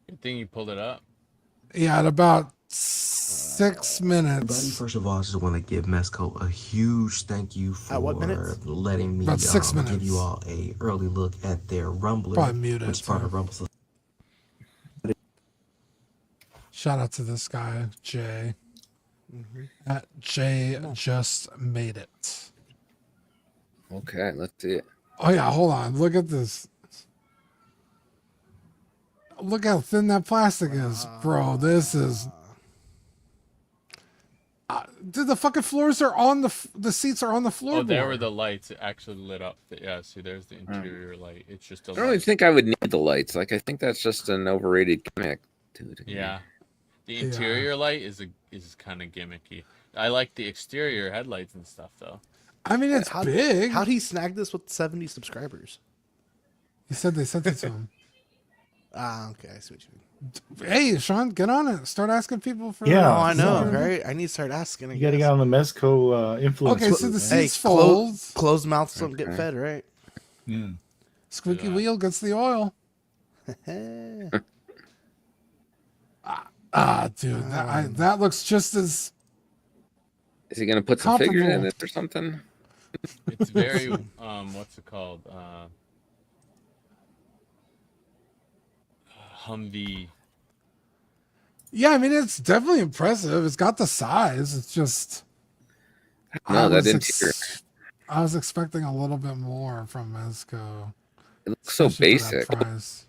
Good thing you pulled it up. Yeah, at about 6 minutes. Everybody, first of all, I just want to give Mezco a huge thank you for what minutes? letting me About 6 minutes. give you all a early look at their Rumbler, Probably mute it, which is part too. of Rumble. Shout out to this guy, Jay. At Jay just made it. Okay, let's see it. Oh yeah, hold on. Look at this. Look how thin that plastic is, bro. This is. Dude, the fucking floors are on the seats are on the floor. Oh, there were the lights. It actually lit up. Yeah, see, there's the interior light. It's just a I don't even light. think I would need the lights. Like, I think that's just an overrated gimmick. Dude. Yeah. The interior light is kind of gimmicky. I like the exterior headlights and stuff, though. I mean, it's big. How'd he snag this with 70 subscribers? He said they sent it to him. Okay, I see what you mean. Hey, Sean, get on it. Start asking people for. Yeah. Oh, I know, Yeah. right? I need to start asking. You got to get on the Mezco influence. Okay, so the Hey, seats fold. closed mouths don't get fed, right? Yeah. Squeaky wheel gets the oil. Dude, that looks just as. Is he gonna put some figures in Comparable. it or something? It's very what's it called? Humvee. Yeah, I mean, it's definitely impressive. It's got the size. It's just. No, that was interior. I was expecting a little bit more from Mezco. It looks so especially for that basic. price.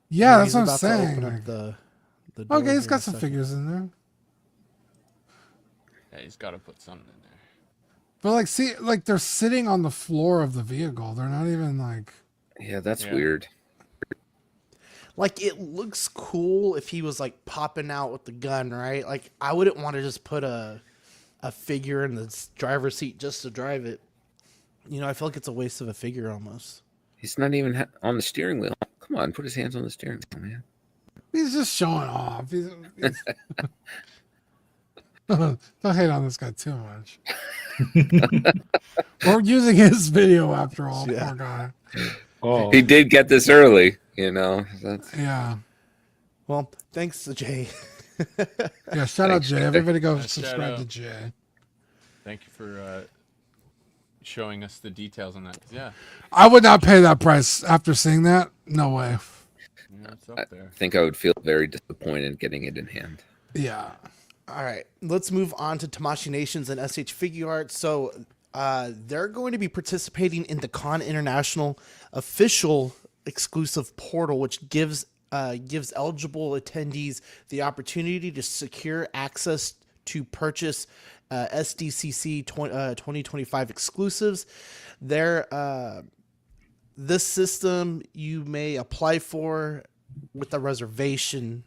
Yeah, that's He's what I'm about to saying. open up Like, the door okay, he's here got in a some second. figures in there. Yeah, he's got to put something in there. But like, see, like they're sitting on the floor of the vehicle. They're not even like. Yeah, that's Yeah. weird. Like, it looks cool if he was like popping out with the gun, right? Like, I wouldn't want to just put a figure in the driver's seat just to drive it. You know, I feel like it's a waste of a figure almost. He's not even on the steering wheel. Come on, put his hands on the steering wheel, man. He's just showing off. Don't hate on this guy too much. We're using his video after all. Yeah. Poor guy. Oh, He did get this early, you know. That's Yeah. Well, thanks to Jay. Yeah. Shout out Thanks, Jay. Jay. Everybody go Shout subscribe out. to Jay. Thank you for showing us the details on that. 'Cause, yeah, I would not pay that price after seeing that. No way. it's up there. I think I would feel very disappointed getting it in hand. Yeah. All right, let's move on to Tamashii Nations and SH Figure Art. So they're going to be participating in the Con International official exclusive portal, which gives eligible attendees the opportunity to secure access to purchase SDCC 2025 exclusives. They're this system you may apply for with a reservation.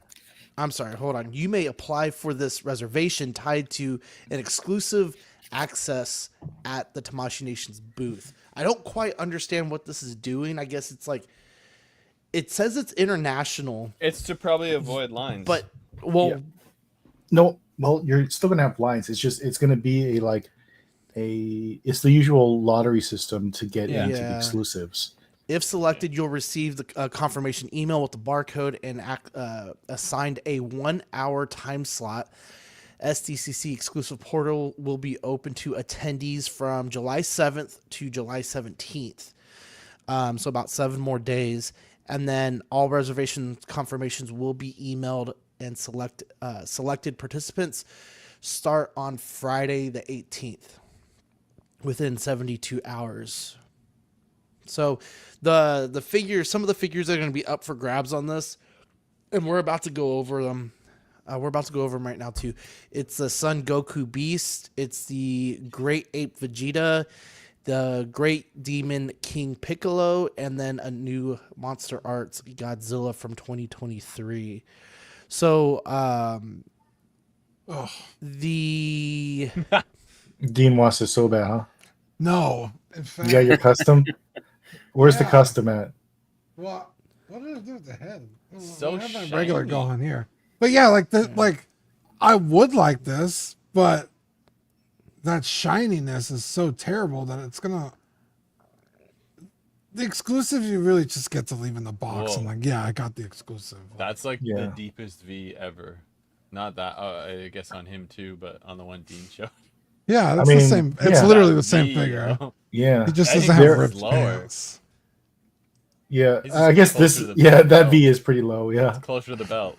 I'm sorry, hold on. You may apply for this reservation tied to an exclusive access at the Tamashii Nation's booth. I don't quite understand what this is doing. I guess it's like, it says it's international, It's to probably avoid lines. but well, Yeah. No, well, you're still gonna have lines. It's just it's gonna be it's the usual lottery system to get into the Yeah. exclusives. if selected, you'll receive the confirmation email with the barcode and assigned a 1 hour time slot. SDCC exclusive portal will be open to attendees from July 7th to July 17th. So about 7 more days. And then all reservation confirmations will be emailed, and selected participants start on Friday the 18th within 72 hours. So the figures, some of the figures that are going to be up for grabs on this, and we're about to go over them. We're about to go over them right now too. It's the Son Goku Beast. It's the Great Ape Vegeta, the Great Demon King Piccolo, and then a new Monster Arts Godzilla from 2023. So the Dean wants this so bad, huh? No, in You fact, got your custom. Where's the Yeah. custom at? well, what did I do with the head? So I have my regular shiny. going here, but yeah, like I would like this, but that shininess is so terrible that it's gonna. The exclusive you really just get to leave in the box. Whoa. I'm like, yeah, I got the exclusive. That's like Yeah. the deepest V ever. Not that, I guess on him too, but on the one Dean show. Yeah, that's I the mean, same. It's yeah. literally That the same V, figure. yo. Yeah, He just I doesn't think have this is ripped lower. pants. yeah. He's I just guess closer this. to the Yeah, that belt. V is pretty low. Yeah, Closer to the belt.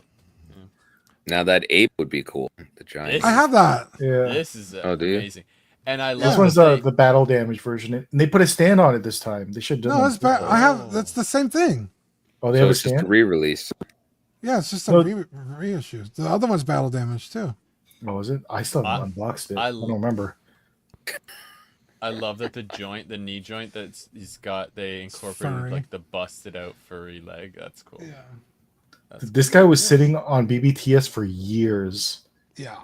Now that ape would be cool. The giant. This- I have that. yeah. This is Oh, do you? amazing. And I This love one's that they- the battle damage version, and they put a stand on it this time. They should have done. No, that it's bad. before. I have. That's the same thing. Oh, they So have a it's just a stand. re-release. Yeah, it's just a No. reissue. The other one's battle damage too. Oh, is it? I still haven't unboxed it. I don't remember. I love that the knee joint that he's got, they incorporated Furry. like the busted out furry leg. That's cool. Yeah. That's This guy was sitting on BBTS for years. Yeah.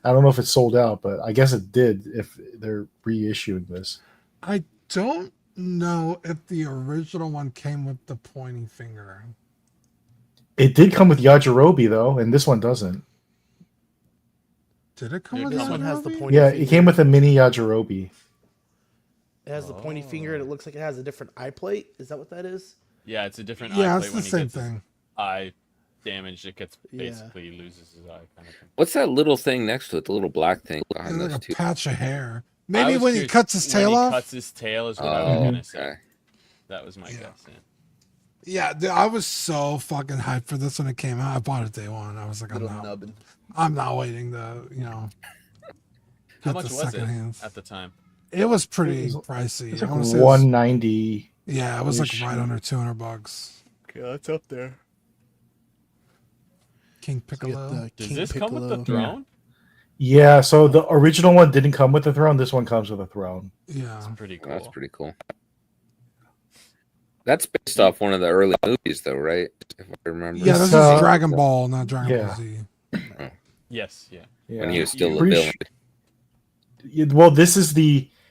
I don't know if it sold out, but I guess it did if they're reissuing this. I don't know if the original one came with the pointing finger. It did come with Yajirobe, though, and this one doesn't. Did it come Dude, with this one has the Yajirobe? pointy Yeah, finger. it came with a mini Yajirobe. It has the pointy finger, and it looks like it has a different eye plate. Is that what that is? Yeah, it's a different Yeah, eye it's plate the when he same gets his thing. eye damaged. It gets Yeah. basically loses his eye kind of thing. What's that little thing next to it? The little black thing It's behind like those a two. patch of hair. I Maybe was when he curious, cuts his tail when off. he cuts his tail is what I was Oh, gonna say. okay. That was my Yeah. guess. Yeah. Yeah, dude, I was so fucking hyped for this when it came out. I bought it day one. I was like, I'm not waiting to, How get much the was it second hands. at the time? It was pretty It was- pricey. It's I like want to say it was, 190. yeah, it was like ish. right under $200. Okay, that's up there. King You get Piccolo. the Does King this come with the Piccolo. throne? Yeah, so the original one didn't come with the throne. This one comes with a throne. Yeah. Pretty cool. That's pretty cool. That's based off one of the early movies, though, right? If I remember. Yeah, this It's, is Dragon Ball, not Dragon yeah. Ball Z. Yes, yeah. Yeah. When he was still a Pretty villain. Well, this is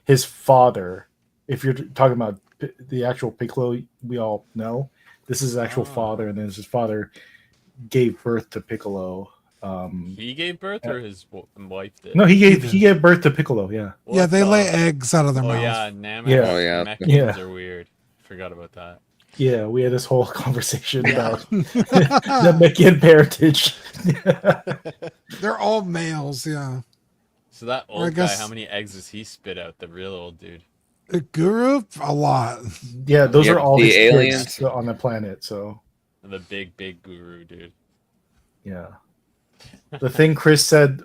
his father. If you're talking about the actual Piccolo, we all know this is his actual father, and then his father gave birth to Piccolo. He gave birth, or his wife did? No, he did. gave birth to Piccolo. Yeah, What Yeah, they the- lay eggs out of their Oh mouth. yeah, Namek. Yeah. Oh, yeah. Namekians Yeah. are weird. Forgot about that. yeah. We had this whole conversation about the Namekian parentage. They're all males, yeah. So that Or I old guy, guess- how many eggs does he spit out? The real old dude. The Guru, a lot. Yeah, those Yeah, are all the his aliens. kids on the planet. So The big guru dude. yeah, the thing Chris said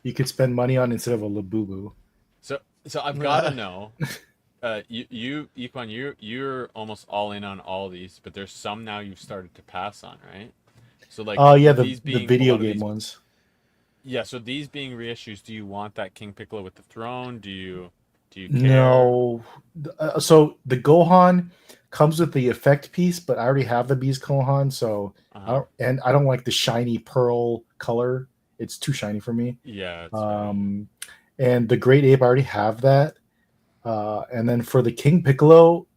you could spend money on instead of a Labubu. So I've gotta know. Equan, you're almost all in on all these, but there's some now you've started to pass on, right? So like, Yeah, these the being video a lot of game these- ones. Yeah, so these being reissues, do you want that King Piccolo with the throne? Do you Do you care? No. So the Gohan comes with the effect piece, but I already have the Beast Gohan, so I don't like the shiny pearl color. It's too shiny for me. Yeah, it's very... And the Great Ape, I already have that. And then for the King Piccolo,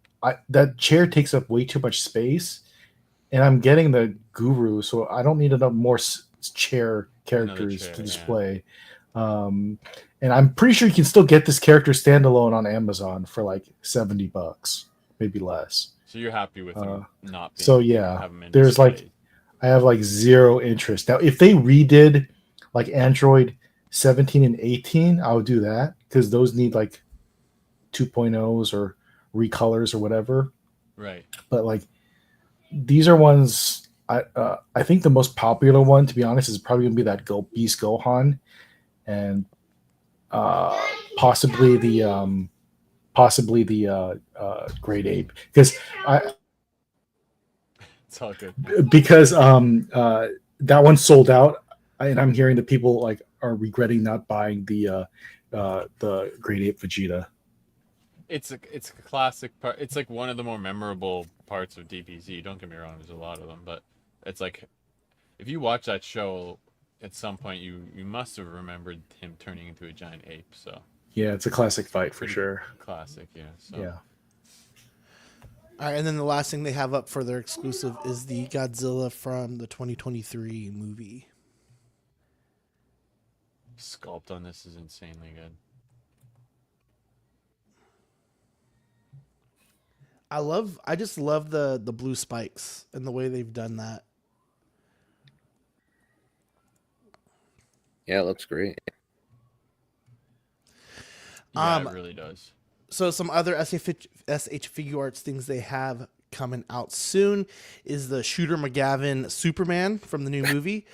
that chair takes up way too much space, and I'm getting the Guru, so I don't need enough more chair characters to display. And I'm pretty sure you can still get this character standalone on Amazon for like $70, maybe less. So you're happy with them not being? So yeah, there's like, I have like zero interest now. If they redid like Android 17 and 18, I would do that because those need like 2.0s or recolors or whatever. Right. But like these are ones I think the most popular one, to be honest, is probably gonna be that Beast Gohan, and possibly the Great Ape, because it's all good, because that one sold out, and I'm hearing that people like are regretting not buying the Great Ape Vegeta. It's a classic part. It's like one of the more memorable parts of DBZ. Don't get me wrong, there's a lot of them, but it's like if you watch that show at some point, you must have remembered him turning into a giant ape. So yeah, it's a classic fight for sure. Classic, yeah. So. Yeah. All right, and then the last thing they have up for their exclusive is the Godzilla from the 2023 movie. Sculpt on this is insanely good. I just love the blue spikes and the way they've done that. Yeah, it looks great. Yeah, it really does. So some other SH Figure Arts things they have coming out soon is the Shooter McGavin Superman from the new movie.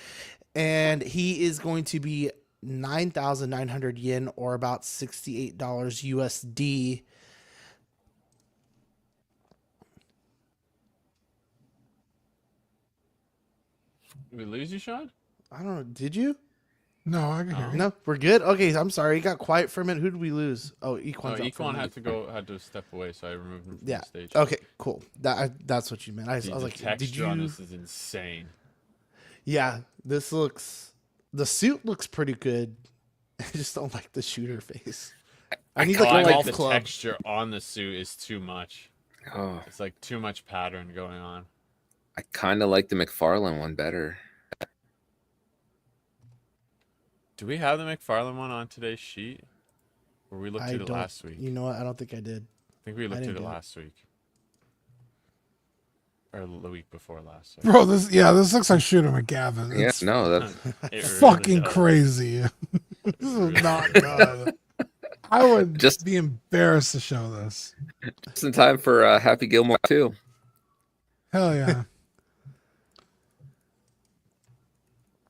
And he is going to be 9,900 yen, or about $68 USD. Did we lose you, Sean? I don't know. Did you? No, I can hear you. No, we're good. Okay, I'm sorry. He got quiet for a minute. Who did we lose? Oh, Equan had to step away, so I removed him from the stage. Okay, cool. That's what you meant. I was like, did you? On this is insane. Yeah, the suit looks pretty good. I just don't like the shooter face. I need like a golf the club. Texture on the suit is too much. Oh, it's like too much pattern going on. I kind of like the McFarlane one better. Do we have the McFarlane one on today's sheet? Or we looked at it last week? You know what? I don't think I did. I think we looked at it last week. Or the week before last. Sorry. Bro, this looks like Shooter McGavin. Yes, no, that's fucking really crazy. This is not good. I would just be embarrassed to show this. Just in time for Happy Gilmore 2. Hell yeah.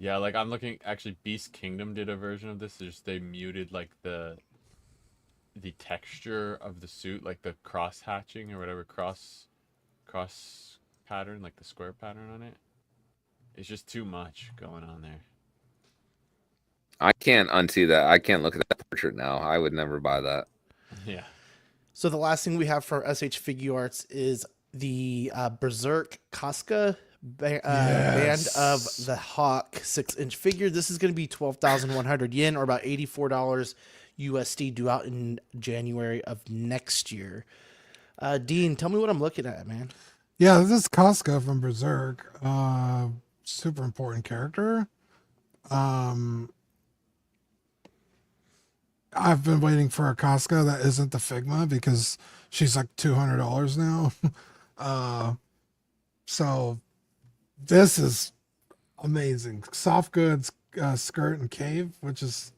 Yeah, like I'm looking. Actually, Beast Kingdom did a version of this. They muted like the texture of the suit, like the cross hatching or whatever cross pattern, like the square pattern on it. It's just too much going on there. I can't unsee that. I can't look at that portrait now. I would never buy that. Yeah. So the last thing we have for SH Figure Arts is the Berserk Casca Band of the Hawk 6-inch figure. This is going to be 12,100 yen, or about $84 USD, due out in January of next year. Dean, tell me what I'm looking at, man. Yeah, this is Casca from Berserk. Super important character. I've been waiting for a Casca that isn't the Figma because she's like $200 now. So this is amazing. Soft goods, skirt and cave, which is,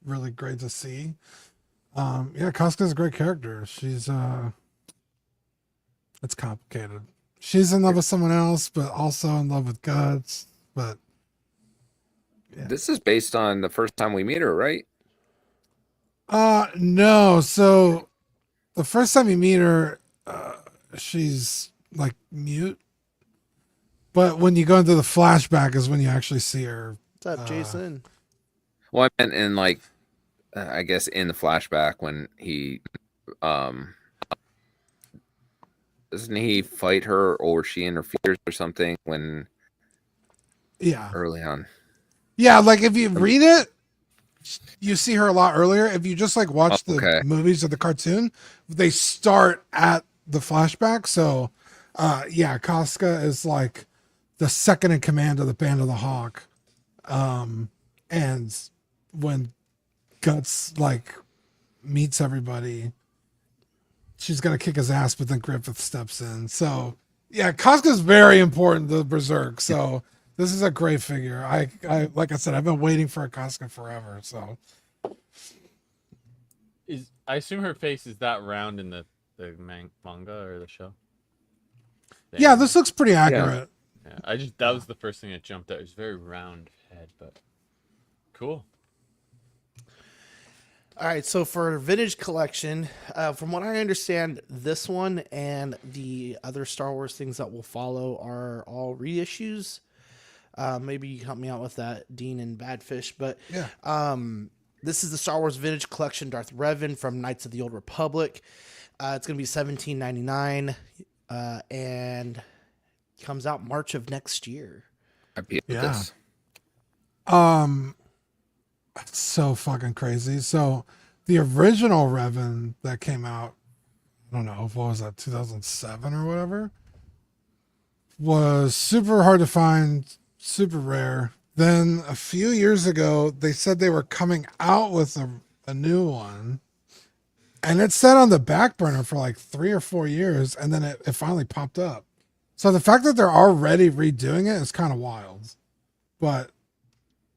really great to see. Yeah, Casca's a great character. She's it's complicated. She's in love with someone else, but also in love with Guts. But yeah. This is based on the first time we meet her, right? No. So the first time you meet her, she's like mute. But when you go into the flashback is when you actually see her. What's up, Jason? Well, I meant in like I guess in the flashback when he doesn't he fight her or she interferes or something when early on. Yeah, like if you read it, you see her a lot earlier. If you just like watch the movies or the cartoon, they start at the flashback. So Casca is like the second in command of the Band of the Hawk. And when Guts like meets everybody, she's gonna kick his ass, but then Griffith steps in. So yeah, Casca's very important to Berserk. So this is a great figure. I like I said, I've been waiting for a Casca forever. So I assume her face is that round in the manga or the show? Yeah, this looks pretty accurate. Yeah, that was the first thing that jumped out. It was very round head, but cool. All right, so for Vintage Collection, from what I understand, this one and the other Star Wars things that will follow are all reissues. Maybe you can help me out with that, Dean and Badfish. But this is the Star Wars Vintage Collection Darth Revan from Knights of the Old Republic. It's going to be $17.99 and comes out March of next year. I beat this. It's so fucking crazy. So the original Revan that came out, I don't know, what was that, 2007 or whatever, was super hard to find, super rare. Then a few years ago, they said they were coming out with a new one. And it sat on the back burner for like 3 or 4 years. And then it finally popped up. So the fact that they're already redoing it is kind of wild. But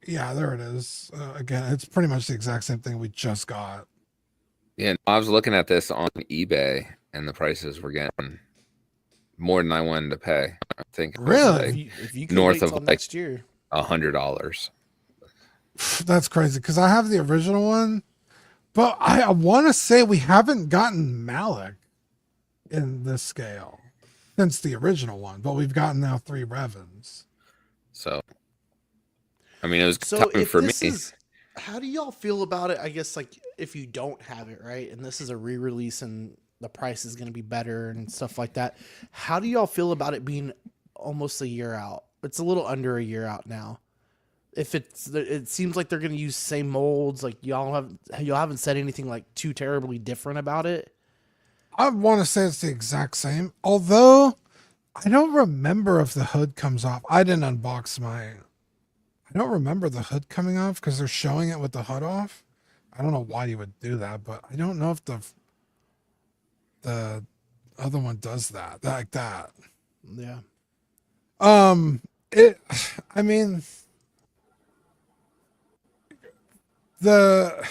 yeah, there it is. Again, it's pretty much the exact same thing we just got. Yeah, I was looking at this on eBay, and the prices were getting more than I wanted to pay. I think really, if you could north wait of till like next year, $100. That's crazy because I have the original one, but I want to say we haven't gotten Malik in this scale since the original one, but we've gotten now 3 Revans. So, I mean, it was time for me. How do y'all feel about it? I guess like if you don't have it, right, and this is a re-release and the price is going to be better and stuff like that. How do y'all feel about it being almost a year out? It's a little under a year out now. If it seems like they're going to use same molds, like y'all haven't said anything like too terribly different about it. I want to say it's the exact same, although I don't remember if the hood comes off. I didn't unbox I don't remember the hood coming off because they're showing it with the hood off. I don't know why you would do that, but I don't know if the other one does that like that. Yeah. I mean, the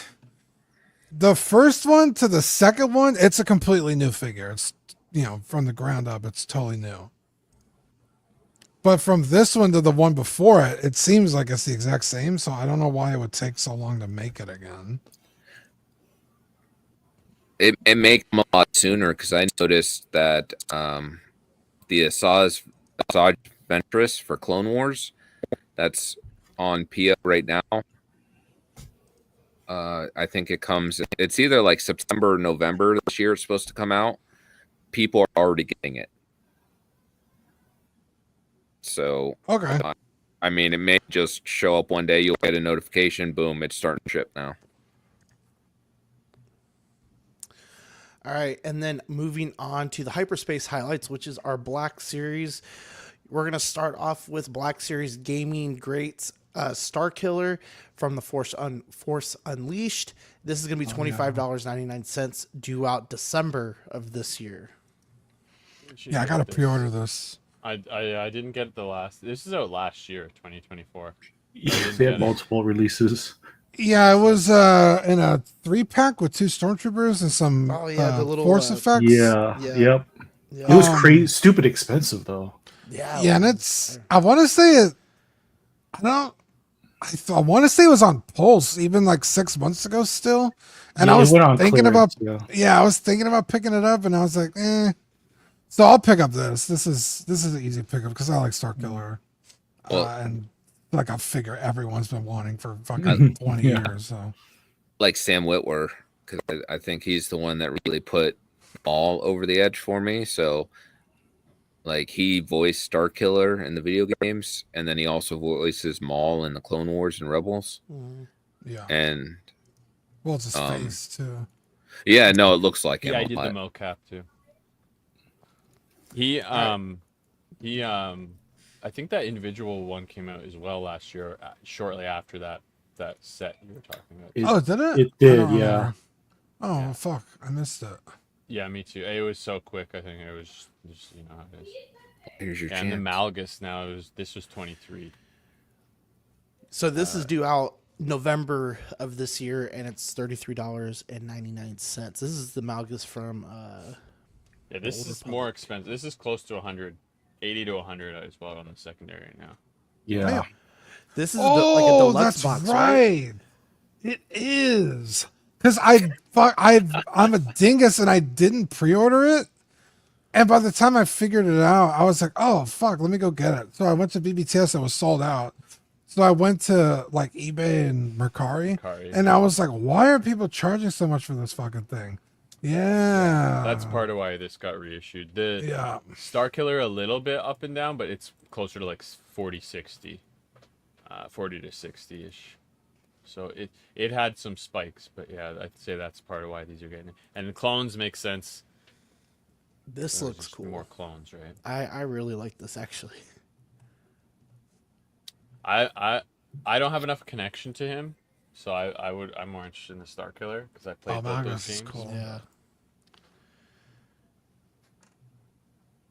first one to the second one, it's a completely new figure. It's, from the ground up, it's totally new. But from this one to the one before it, it seems like it's the exact same. So I don't know why it would take so long to make it again. It may come a lot sooner because I noticed that the Asajj Ventress for Clone Wars, that's on PO right now. I think it's either like September or November this year it's supposed to come out. People are already getting it. So, okay. I mean, it may just show up one day. You'll get a notification. Boom, it's starting to ship now. All right, and then moving on to the Hyperspace Highlights, which is our Black Series. We're going to start off with Black Series Gaming Greats Star Killer from the Force Unleashed. This is going to be $25.99, due out December of this year. Yeah, I got to pre-order this. I didn't get this is out last year, 2024. They had multiple releases. Yeah, it was in a 3-pack with 2 stormtroopers and some the little force effects. Yeah. Yep. Yeah. It was crazy, stupid expensive though. Yeah. Yeah, and it's. I want to say it. I want to say it was on Pulse even like 6 months ago still, and I was thinking about. Yeah, I was thinking about picking it up, and I was like, eh. So I'll pick up this. This is an easy pickup because I like Star Killer, and like a figure everyone's been wanting for fucking 20 years. So like Sam Witwer, because I think he's the one that really put Maul over the edge for me. So, like, he voiced Starkiller in the video games, and then he also voices Maul in the Clone Wars and Rebels. Yeah. And well, it's his face too. Yeah, no, it looks like him. Yeah, a I did the lot. mocap too. I think that individual one came out as well last year, shortly after that set you were talking about. Did it? It I did, don't yeah. remember. Oh, Yeah. fuck. I missed it. Yeah, me too. It was so quick. I think it was just you know how it is. Here's your And the chance. Malgus now this was 23. So this is due out November of this year, and it's $33.99. This is the Malgus from. Yeah, this is more expensive. This is close to 100, 80 to 100 as well on the secondary now. Yeah. This is like a deluxe that's box, right? It is. Because I'm a dingus and I didn't pre-order it. And by the time I figured it out, I was like, oh, fuck, let me go get it. So I went to BBTS and it was sold out. So I went to like eBay and Mercari. And I was like, why are people charging so much for this fucking thing? Yeah. That's part of why this got reissued. The Yeah. Starkiller a little bit up and down, but it's closer to like 40 to 60-ish. So it had some spikes, but yeah, I'd say that's part of why these are getting it. And the clones make sense. This looks cool. More clones, right? I really like this actually. I don't have enough connection to him, so I'm more interested in the Starkiller because I played both those games. Cool. Yeah.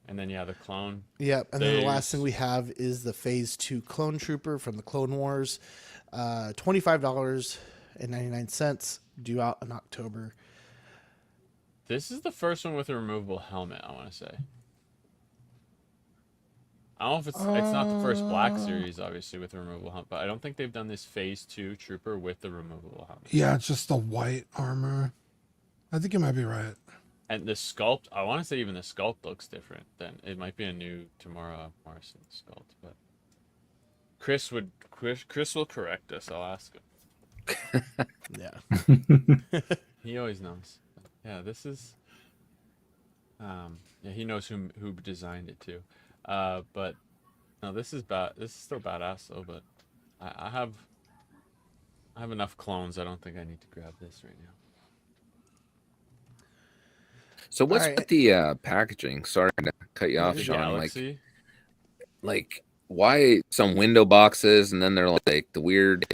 And then the clone. Yep, and then the last thing we have is the Phase 2 Clone Trooper from the Clone Wars. $25.99, due out in October. This is the first one with a removable helmet, I want to say. I don't know if it's not the first Black Series, obviously, with a removable helmet, but I don't think they've done this Phase 2 Trooper with the removable helmet. Yeah, it's just the white armor. I think you might be right. And the sculpt, I want to say even the sculpt looks different. Then it might be a new Tamara Morrison sculpt, but Chris will correct us. I'll ask him. Yeah. He always knows. Yeah, this is. He knows who designed it too. But no, this is bad. This is still badass though. But I have enough clones. I don't think I need to grab this right now. So what's with the packaging? Sorry to cut you off, The Sean. Galaxy? Like why some window boxes and then they're like the weird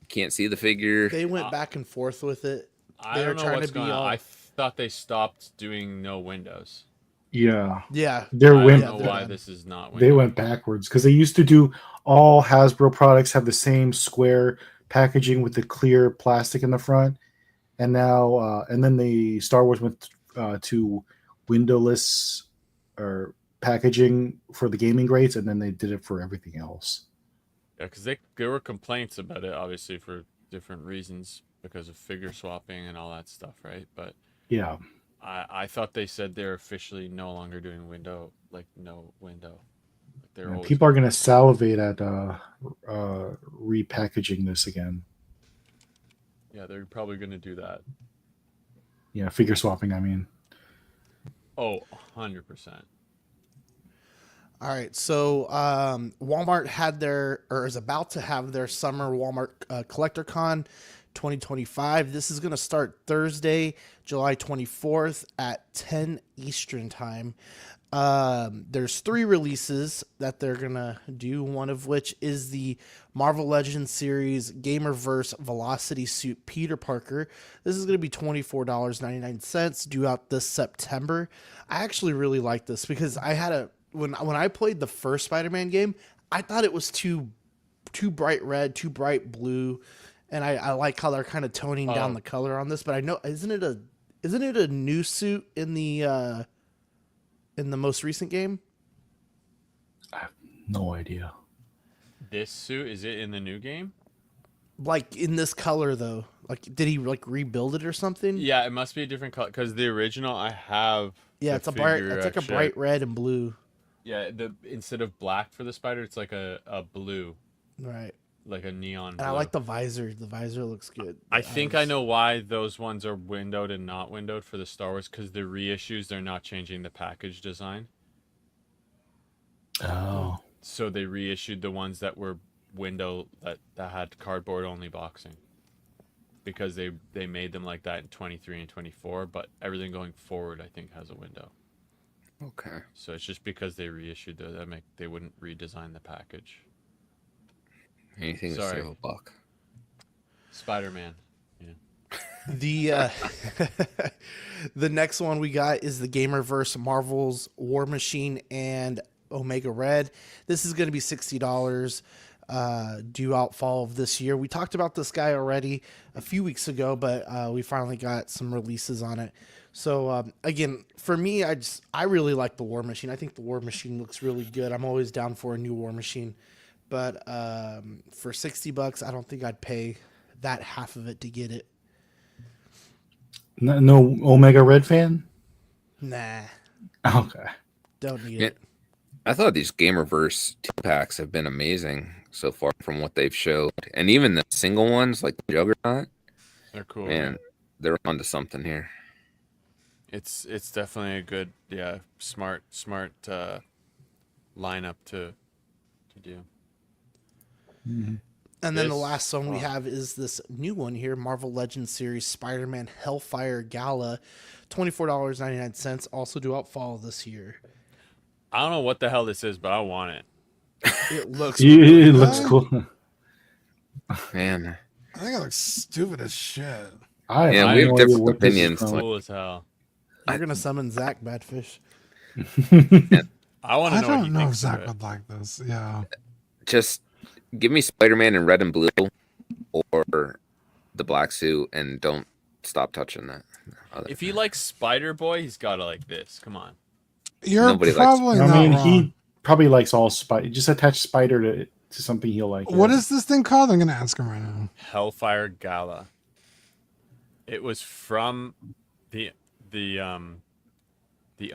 can't see the figure. They went back and forth with it. I don't know what's going on. I thought they stopped doing no windows. Yeah. Yeah. I don't know why this is not windows. They went backwards because they used to do all Hasbro products have the same square packaging with the clear plastic in the front, and now and then the Star Wars went to windowless or packaging for the gaming grades, and then they did it for everything else. Yeah, because there were complaints about it, obviously for different reasons because of figure swapping and all that stuff, right? But yeah, I thought they said they're officially no longer doing no window. Like people are gonna salivate at repackaging this again. Yeah, they're probably gonna do that. Yeah, figure swapping, I mean. Oh, 100%. All right, so Walmart is about to have their summer Walmart Collector Con 2025. This is going to start Thursday, July 24th at 10 Eastern time. There's 3 releases that they're going to do, one of which is the Marvel Legends series Gamerverse Velocity Suit Peter Parker. This is going to be $24.99, due out this September. I actually really like this because I had when I played the first Spider-Man game, I thought it was too bright red, too bright blue, and I like how they're kind of toning down the color on this. But I know isn't it a new suit in the most recent game? I have no idea. This suit, is it in the new game? Like in this color though? Like did he like rebuild it or something? Yeah, it must be a different color because the original I have. Yeah, it's like a bright red and blue. Yeah, instead of black for the spider, it's like a blue. Right. like a neon And blue. I like the visor. The visor looks good. I think I know why those ones are windowed and not windowed for the Star Wars, because the reissues, they're not changing the package design. Oh. So they reissued the ones that were window that had cardboard only boxing. Because they made them like that in 23 and 24, but everything going forward I think has a window. Okay. So it's just because they reissued they wouldn't redesign the package. Anything to Sorry. save a buck. Spider-Man. The the next one we got is the Gamerverse Marvel's War Machine and Omega Red. This is going to be $60 due out fall of this year. We talked about this guy already a few weeks ago, but we finally got some releases on it. So again, for me, I really like the War Machine. I think the War Machine looks really good. I'm always down for a new War Machine, but for $60, I don't think I'd pay that half of it to get it. No Omega Red fan? Nah, Okay. don't need Yeah. it. I thought these Gamerverse 2-packs have been amazing so far from what they've showed. And even the single ones, like the Juggernaut, They're cool. man, they're onto something here. It's definitely a good, smart lineup to do. Mm-hmm. And then the This- last one we have is this new one here, Marvel Legends series Spider-Man Hellfire Gala, $24.99, also due out fall this year. I don't know what the hell this is, but I want it. It looks It looks cool. Man. I think it looks stupid as shit. I Yeah, have we have no idea different what this is opinions. from. Cool as hell. You're gonna summon Zach Badfish. I want I to know what he don't know if thinks of Zach it. would like this. Yeah. Just give me Spider-Man in red and blue or the black suit and don't stop touching that. If he likes Spider-Boy, he's got to like this. Come on. You're Nobody likes- probably not I mean, wrong. he probably likes all Spider. Just attach Spider to something he'll like. What is this thing called? I'm going to ask him right now. Hellfire Gala. It was from the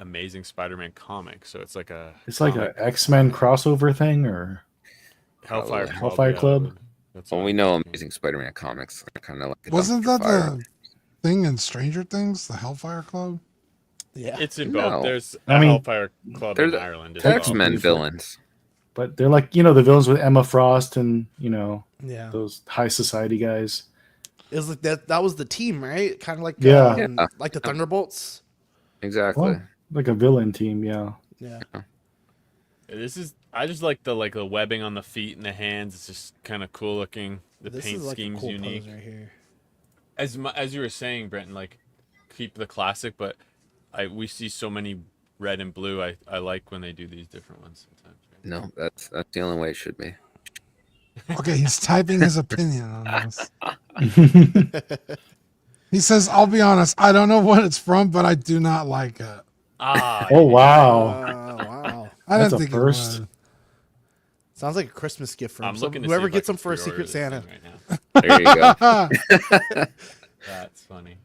Amazing Spider-Man comic, so it's like a. It's like comic. a X-Men crossover thing, or Hellfire Club. Hellfire Club? That's Well, what we I'm know thinking. Amazing Spider-Man comics are kind of like a Wasn't dumpster that fire. the thing in Stranger Things, the Hellfire Club? Yeah. It's in No. both. There's I a mean, Hellfire Club they're in the Ireland as Tex- well. X-Men different. villains. but they're like the villains with Emma Frost and Yeah. those high society guys. It was like that was the team, right? Kind of like Yeah. like the Thunderbolts. Exactly. Well, like a villain team, yeah. Yeah. I just like the webbing on the feet and the hands. It's just kind of cool looking. The This paint is like a scheme's cool unique. pose right here. As you were saying, Brenton, like keep the classic, but we see so many red and blue. I like when they do these different ones sometimes. Right? No, that's the only way it should be. Okay, he's typing his opinion on this. He says, I'll be honest, I don't know what it's from, but I do not like it. Ah, Oh wow, Wow. I That's didn't a think first. it would. Sounds like a Christmas gift for him. I'm So looking to whoever see if I gets can him for a pre-order Secret this Santa. thing right now. There you go. That's funny.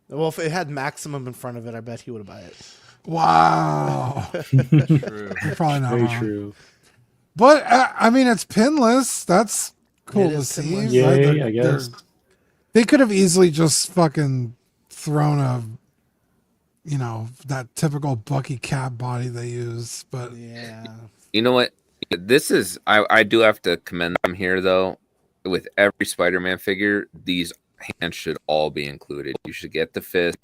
Well, if it had Maximum in front of it, I bet he would buy it. Wow. True. You're probably not very wrong. true. But, I mean, it's pinless. That's cool It to is see. pinless. Yay, They're- I guess. They could have easily just fucking thrown that typical Bucky Cap body they use. But Yeah. You know what? This is I do have to commend them here though. With every Spider-Man figure, these hands should all be included. You should get the fist,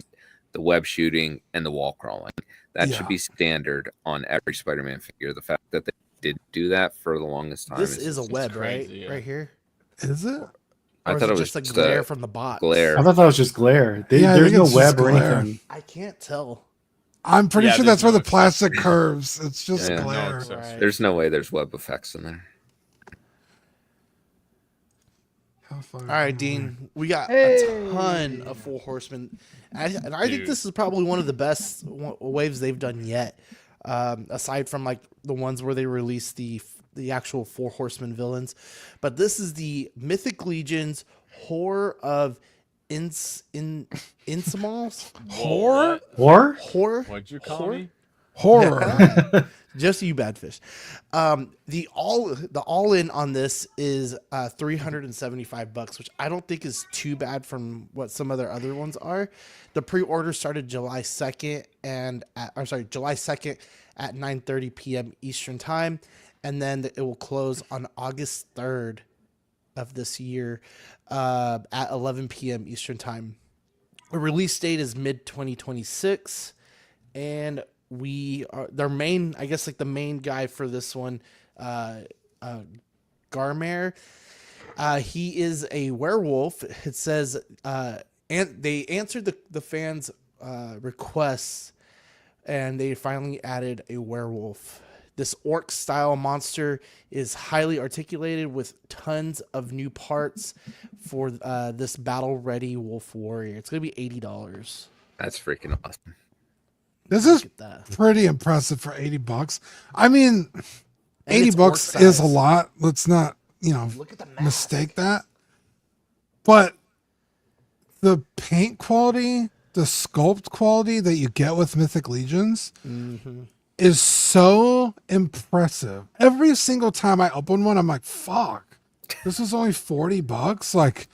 the web shooting, and the wall crawling. That Yeah. should be standard on every Spider-Man figure. The fact that they did do that for the longest time. This is a just web, crazy, right? yeah. Right here. is it? I Or is thought it was just a just glare a from the box. glare. I thought that was just glare. Yeah, I There's think no it's web just or glare. anything. I can't tell. I'm pretty Yeah, sure there's that's where no the plastic curves. It's just Yeah. No glare. accessory. There's no way there's web effects in there. Hellfire. All right, Dean. We got a ton of Four Horsemen. And I think Dude. this is probably one of the best waves they've done yet. Aside from like the ones where they released the actual Four Horsemen villains. But this is the Mythic Legion's Horror of Insimals. Whoa, what? Or Horror? What'd you call Horror? me? Horror. Just you, bad fish. The all in on this is $375, which I don't think is too bad from what some other ones are. The pre-order started July 2nd July 2nd at 9:30 p.m. Eastern time, and then it will close on August 3rd of this year at 11 p.m. Eastern time. The release date is mid 2026, and the main guy for this one, Garmare. He is a werewolf. It says, and they answered the fans' requests, and they finally added a werewolf. This orc-style monster is highly articulated with tons of new parts for this battle-ready wolf warrior. It's going to be $80. That's freaking awesome. This is pretty impressive for $80. I mean, $80 is a lot. Let's not, mistake that. But the paint quality, the sculpt quality that you get with Mythic Legions is so impressive. Every single time I open one, I'm like, fuck, this is only $40. Like,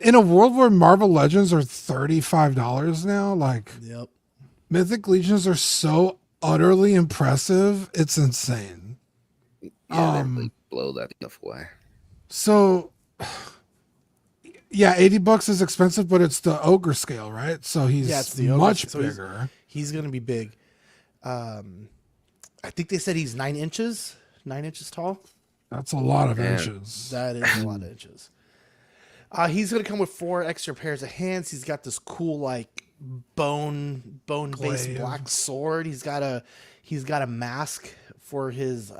in a world where Marvel Legends are $35 now, like, yep. Mythic Legions are so utterly impressive. It's insane. Yeah, they really blow that stuff away. So, yeah, $80 is expensive, but it's the ogre scale, right? So he's much bigger. He's going to be big. I think they said he's 9 inches tall. That's a lot of inches. That is a lot of inches. He's going to come with 4 extra pairs of hands. He's got this cool, like, bone-based black sword. He's got a mask for his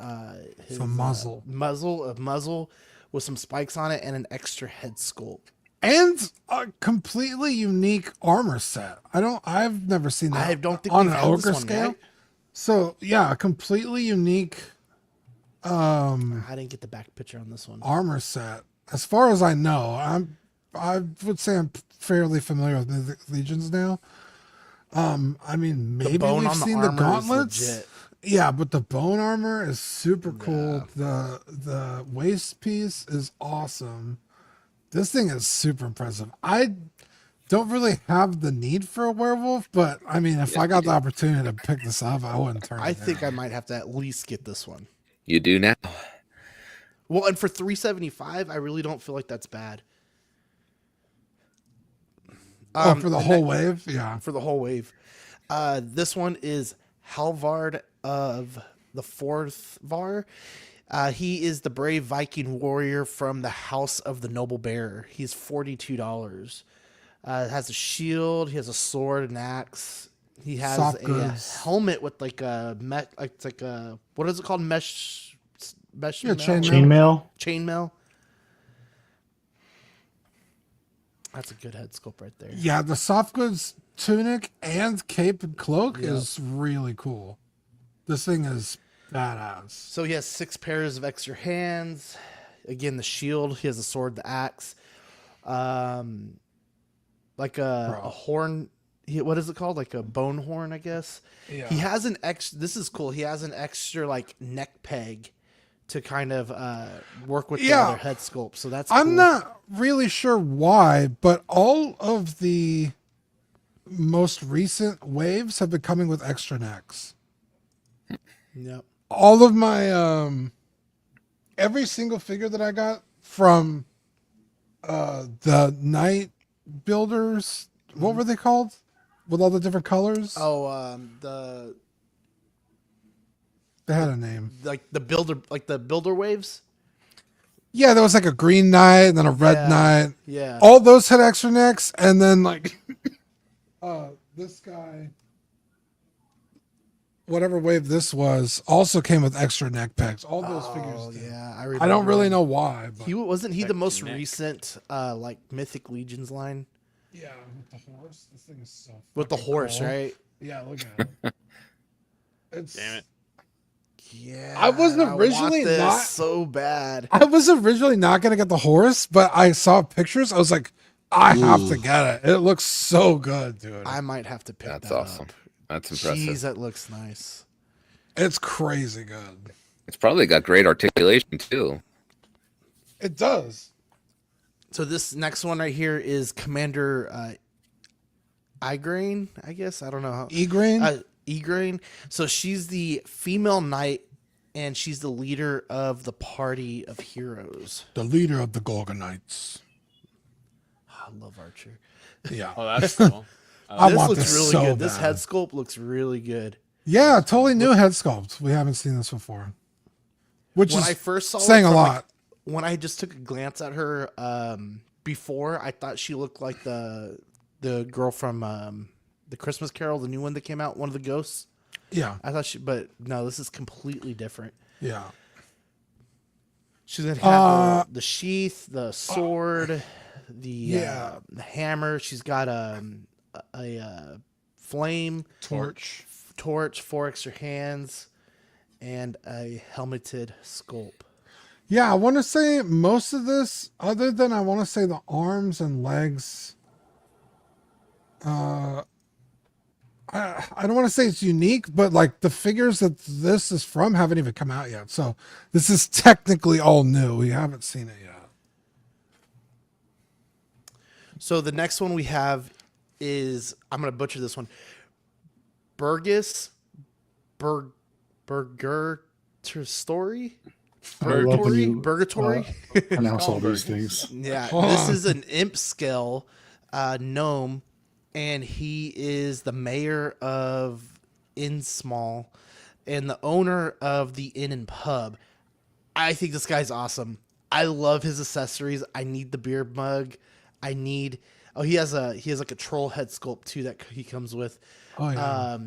muzzle with some spikes on it and an extra head sculpt. And a completely unique armor set. I've never seen that. I don't think on we've an had ogre this one, scale. right? So yeah, a completely unique I didn't get the back picture on this one. Armor set. As far as I know, I would say I'm fairly familiar with Mythic Legions now. I mean, maybe we've seen the gauntlets. Yeah, but the bone armor is super cool. Yeah. The waist piece is awesome. This thing is super impressive. I don't really have the need for a werewolf, but I mean, if I got the opportunity to pick this up, I wouldn't turn it down. I think I might have to at least get this one. You do now. Well, and for $375, I really don't feel like that's bad. For the whole wave? Yeah. For the whole wave. This one is Halvard of the 4th Var. He is the brave Viking warrior from the House of the Noble Bearer. He's $42. Has a shield. He has a sword, an axe. He has a helmet with like a it's like a, what is it called? Mesh. Yeah, chainmail. That's a good head sculpt right there. Yeah, the soft goods tunic and cape and cloak is really cool. This thing is badass. So he has 6 pairs of extra hands. Again, the shield. He has a sword, the axe. Like a horn. What is it called? Like a bone horn, I guess. Yeah. He has an extra. This is cool. He has an extra like neck peg to kind of work with the other head sculpt. So that's cool. I'm not really sure why, but all of the most recent waves have been coming with extra necks. Yep. All of my every single figure that I got from the night builders, what were they called? With all the different colors? Oh, they had a name. Like the builder waves? Yeah, there was like a green knight and then a red knight. Yeah. All those had extra necks, and then like this guy, whatever wave this was, also came with extra neck pegs. All those figures did. Yeah, I don't really know why. But. Wasn't he the most recent like Mythic Legions line? Yeah, with the horse. This thing is so with the horse, cool. right? Yeah, look at it. It's damn it. Yeah, I wasn't originally not so bad. I was originally not gonna get the horse, but I saw pictures. I was like, I have to get it. It looks so good, dude. I might have to pick that awesome. up. That's impressive. Jeez, that looks nice. It's crazy good. It's probably got great articulation too. It does. So this next one right here is Commander Igraine, I guess. I don't know how. Igraine? Igraine. So she's the female knight, and she's the leader of the party of heroes. The leader of the Gorgonites. I love Archer. Yeah. Oh, that's cool. I This want looks this really so good. bad. This head sculpt looks really good. Yeah, totally new head sculpt. We haven't seen this before. Which When is I first saw saying it a from, lot. when I just took a glance at her before, I thought she looked like the girl from the Christmas Carol, the new one that came out, one of the ghosts. Yeah. I thought but no, this is completely different. Yeah. She's gonna have the sheath, the sword, the hammer. She's got a flame Torch. 4 extra hands, and a helmeted sculpt. Yeah, I want to say most of this, other than I want to say the arms and legs, I don't want to say it's unique, but like the figures that this is from haven't even come out yet. So this is technically all new. We haven't seen it yet. So the next one we have is, I'm gonna butcher this one. Burgess Burger Story. I love when you Burgatory. pronounce all these things. Yeah, this is an imp scale gnome, and he is the mayor of Innsmall and the owner of the Inn and Pub. I think this guy's awesome. I love his accessories. I need the beer mug. He has like a troll head sculpt too that he comes with. Oh yeah.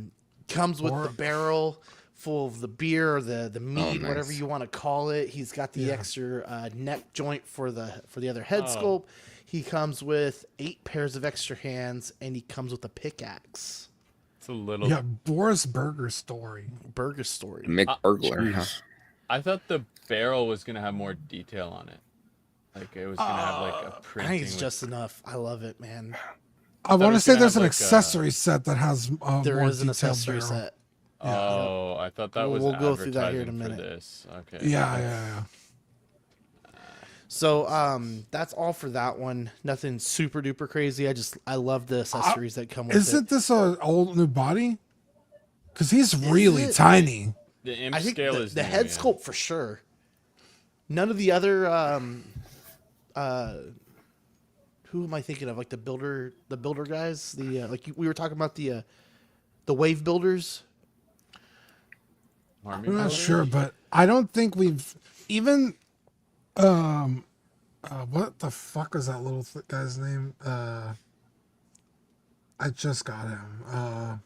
Comes with the barrel full of the beer or the mead, nice. whatever you want to call it. He's got the extra neck joint for the other head sculpt. He comes with 8 pairs of extra hands, and he comes with a pickaxe. It's a little. Yeah, Boris Burger Story. Burger Story. Mick Burglar. Huh? I thought the barrel was gonna have more detail on it. Like it was gonna have like a I printing. think it's just enough. I love it, man. I want to was say gonna there's have, an like, accessory set that has There more is an detailed accessory barrel. set. Oh, I thought that was We'll go through that here in a advertising for minute. this. Okay. Yeah. So that's all for that one. Nothing super duper crazy. I love the accessories that come with Isn't it. this an old new body? Because he's really tiny. The imp I think scale the is the new, head yeah. sculpt for sure. None of the other who am I thinking of? Like the builder guys. We were talking about the wave builders. Army I'm not builders? sure, but I don't think we've even. What the fuck is that little guy's name? I just got him.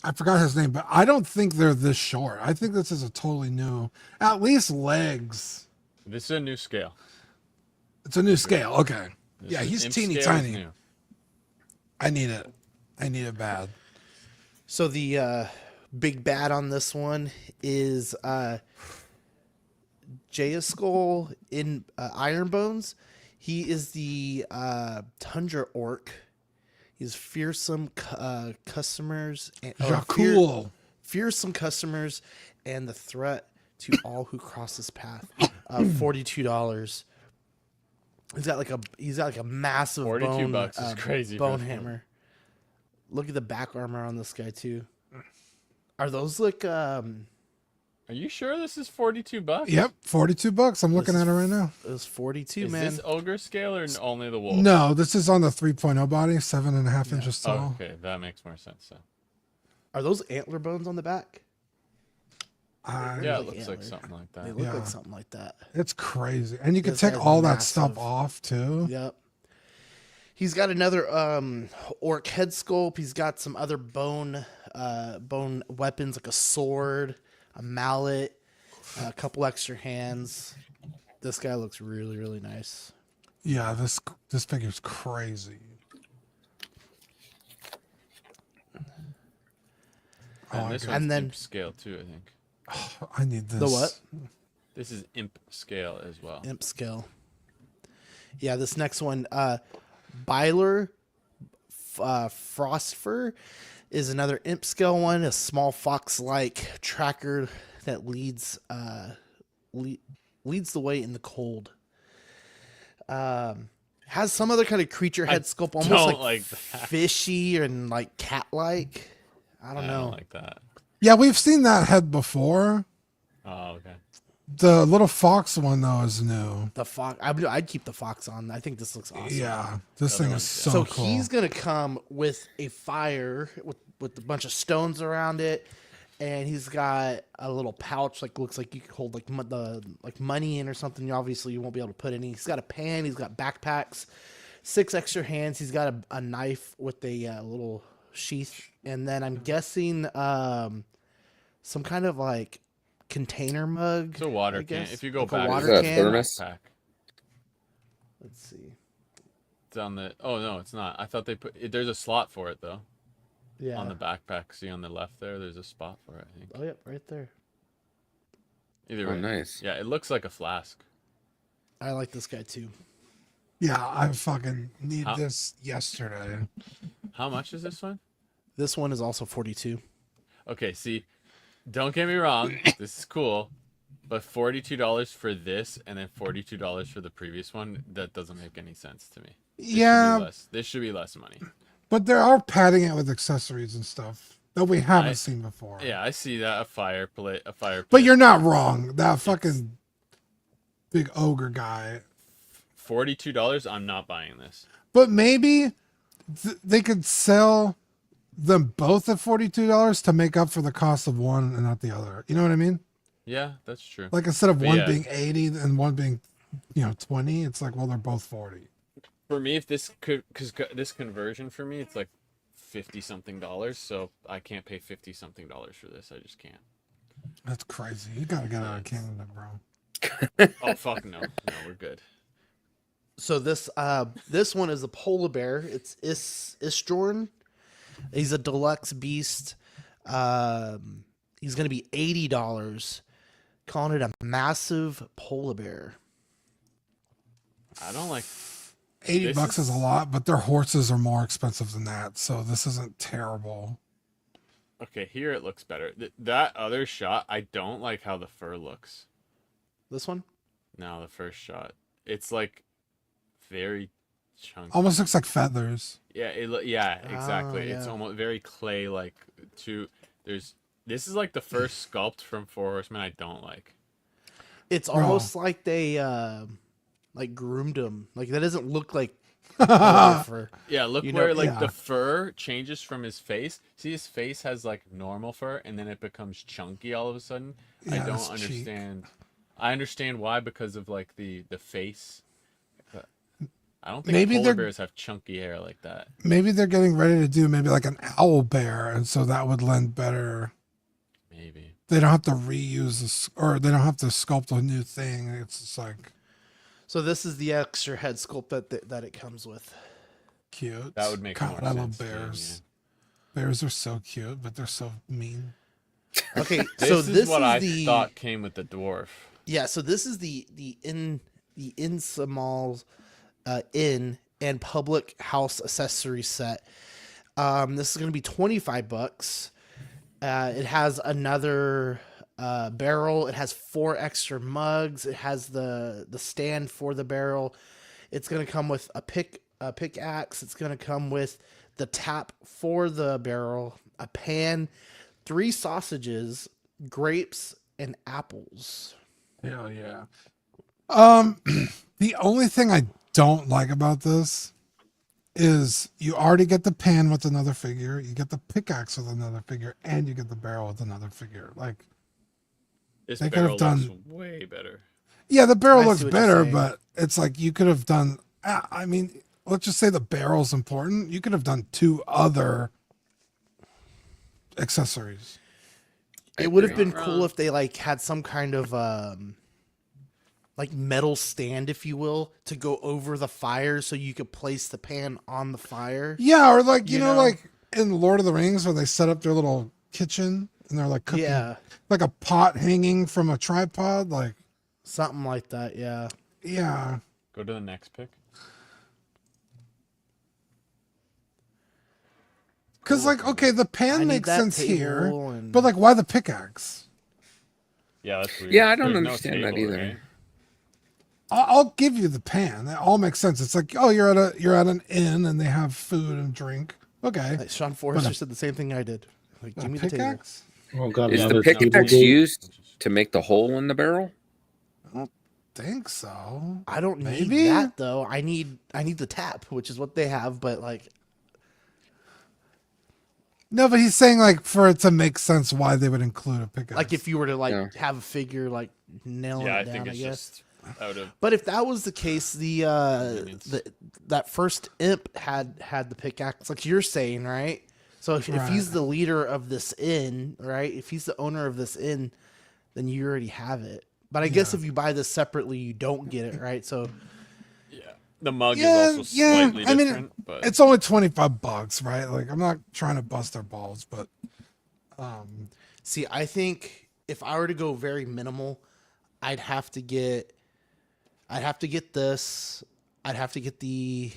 I forgot his name, but I don't think they're this short. I think this is a totally new, at least legs. This is a new scale. It's a new scale. Okay. This Yeah, is- he's imp teeny scale is tiny. new. I need it. I need it bad. So the big bad on this one is Jayaskol in Iron Bones. He is the Tundra Orc. He's fearsome customers. Cool. Fearsome customers and the threat to all who cross his path. $42. He's got like a massive 42 bone, bucks is crazy for bone this one. hammer. Look at the back armor on this guy too. Are those like Are you sure this is 42 bucks? Yep, $42. I'm looking This at it right now. it was 42, Is man. this ogre scale or only the wolf? No, this is on the 3.0 body, 7.5 inches Oh, tall. okay, that makes more sense. Then. Are those antler bones on the back? Yeah, like it looks like antler. something like They that. look Yeah. like something like that. It's crazy. And you can This take guy's all that stuff massive. off too. Yep. He's got another orc head sculpt. He's got some other bone weapons like a sword, a mallet, a couple extra hands. This guy looks really, really nice. Yeah, this figure's crazy. And this okay. one's And then- imp scale too, I think. I need this. The what? This is imp scale as well. Imp scale. Yeah, this next one, Byler Frostfur. is another imp scale one, a small fox-like tracker that leads the way in the cold. Has some other kind of creature head sculpt, almost like fishy and like cat-like. I don't know. don't like that. Yeah, we've seen that head before. Oh, okay. The little fox one though is new. The fox. I'd keep the fox on. I think this looks awesome. Yeah, this thing is so cool. He's gonna come with a fire with a bunch of stones around it, and he's got a little pouch looks like you could hold like money in or something. Obviously, you won't be able to put any. He's got a pan. He's got backpacks, 6 extra hands. He's got a knife with a little sheath, and then I'm guessing some kind of like container mug. It's a water can. If you go like back, a water can. Thermos? Let's see. It's on the. Oh no, it's not. I thought they put. There's a slot for it though. Yeah. On the backpack. See on the left there. There's a spot for it. I think. Oh yep, right there. Either way. Nice. Yeah, it looks like a flask. I like this guy too. Yeah, I fucking need this yesterday. How much is this one? This one is also 42. Okay, see, don't get me wrong. This is cool, but $42 for this and then $42 for the previous one, that doesn't make any sense to me. This should be less money. But they are padding it with accessories and stuff that we haven't seen before. Yeah, I see that. A fireplace. But you're not wrong. That fucking big ogre guy. $42, I'm not buying this. But maybe they could sell them both at $42 to make up for the cost of one and not the other. You know what I mean? Yeah, that's true. Like instead of one being 80 and one being, 20, it's like, well, they're both 40. For me, if this could, because this conversion for me, it's like $50 something, so I can't pay $50 something for this. I just can't. That's crazy. You gotta get out of Canada, bro. Oh fuck no, we're good. So this one is a polar bear. It's Isjorn. He's a deluxe beast. He's gonna be $80. Calling it a massive polar bear. I don't like. $80 is a lot, but their horses are more expensive than that, so this isn't terrible. Okay, here it looks better. That other shot, I don't like how the fur looks. This one? No, the first shot. It's like very chunky. Almost looks like feathers. Yeah, exactly. It's almost very clay like this is like the first sculpt from Four Horsemen I don't like. It's almost like they like groomed him. Like that doesn't look like fur. Yeah, look where the fur changes from his face. See, his face has like normal fur and then it becomes chunky all of a sudden. Yeah, I don't understand. Cheek. I understand why, because of like the face. But I don't think polar bears have chunky hair like that. Maybe they're getting ready to do maybe like an owl bear, and so that would lend better. Maybe. They don't have to reuse this, or they don't have to sculpt a new thing. It's just like. So this is the extra head sculpt that it comes with. Cute. That would make more sense. I love bears. Bears are so cute, but they're so mean. Okay, this is what I thought came with the dwarf. Yeah, so this is the Insamal's inn and public house accessory set. This is going to be $25. It has another barrel. It has 4 extra mugs. It has the stand for the barrel. It's going to come with a pickaxe. It's going to come with the tap for the barrel, a pan, 3 sausages, grapes, and apples. Hell yeah. The only thing I don't like about this is you already get the pan with another figure, you get the pickaxe with another figure, and you get the barrel with another figure. Like this they barrel could have done looks way better. Yeah, the barrel looks better, but it's like you could have done. I mean, let's just say the barrel's important. You could have done 2 other accessories. It would have been cool if they like had some kind of like metal stand, if you will, to go over the fire so you could place the pan on the fire. Yeah, or like you know, like in Lord of the Rings where they set up their little kitchen and they're like cooking, like a pot hanging from a tripod, like something like that. Yeah. Yeah. Go to the next pick. Because, like, okay, the I pan need makes that sense here, table and- but, like, why the pickaxe? Yeah, that's weird. Yeah, I don't There's no understand that table, either. right? I'll give you the pan. That all makes sense. It's like, oh, you're at an inn and they have food and drink. Okay. Like Sean Forrester said the same thing I did. Like, A give me the table. pickaxe? Oh god, Is Yeah, the another there's no pickaxe table table. game. used to make the hole in the barrel? I don't think so. I don't Maybe? need that though. I need the tap, which is what they have, but like No, but he's saying, like, for it to make sense why they would include a pickaxe. if you were to like Yeah. have a figure like nailing Yeah, it I down, think I it's guess. just out of. But if that was the case, that first imp had the pickaxe, like you're saying, right? So if he's Right. the leader of this inn, right? If he's the owner of this inn, then you already have it. But I guess if you buy this separately, you don't get it, right? So Yeah, the mug Yeah, is also yeah. slightly I mean, different, but it's only $25, right? Like, I'm not trying to bust their balls, but see, I think if I were to go very minimal, I'd have to get this. I'd have to get the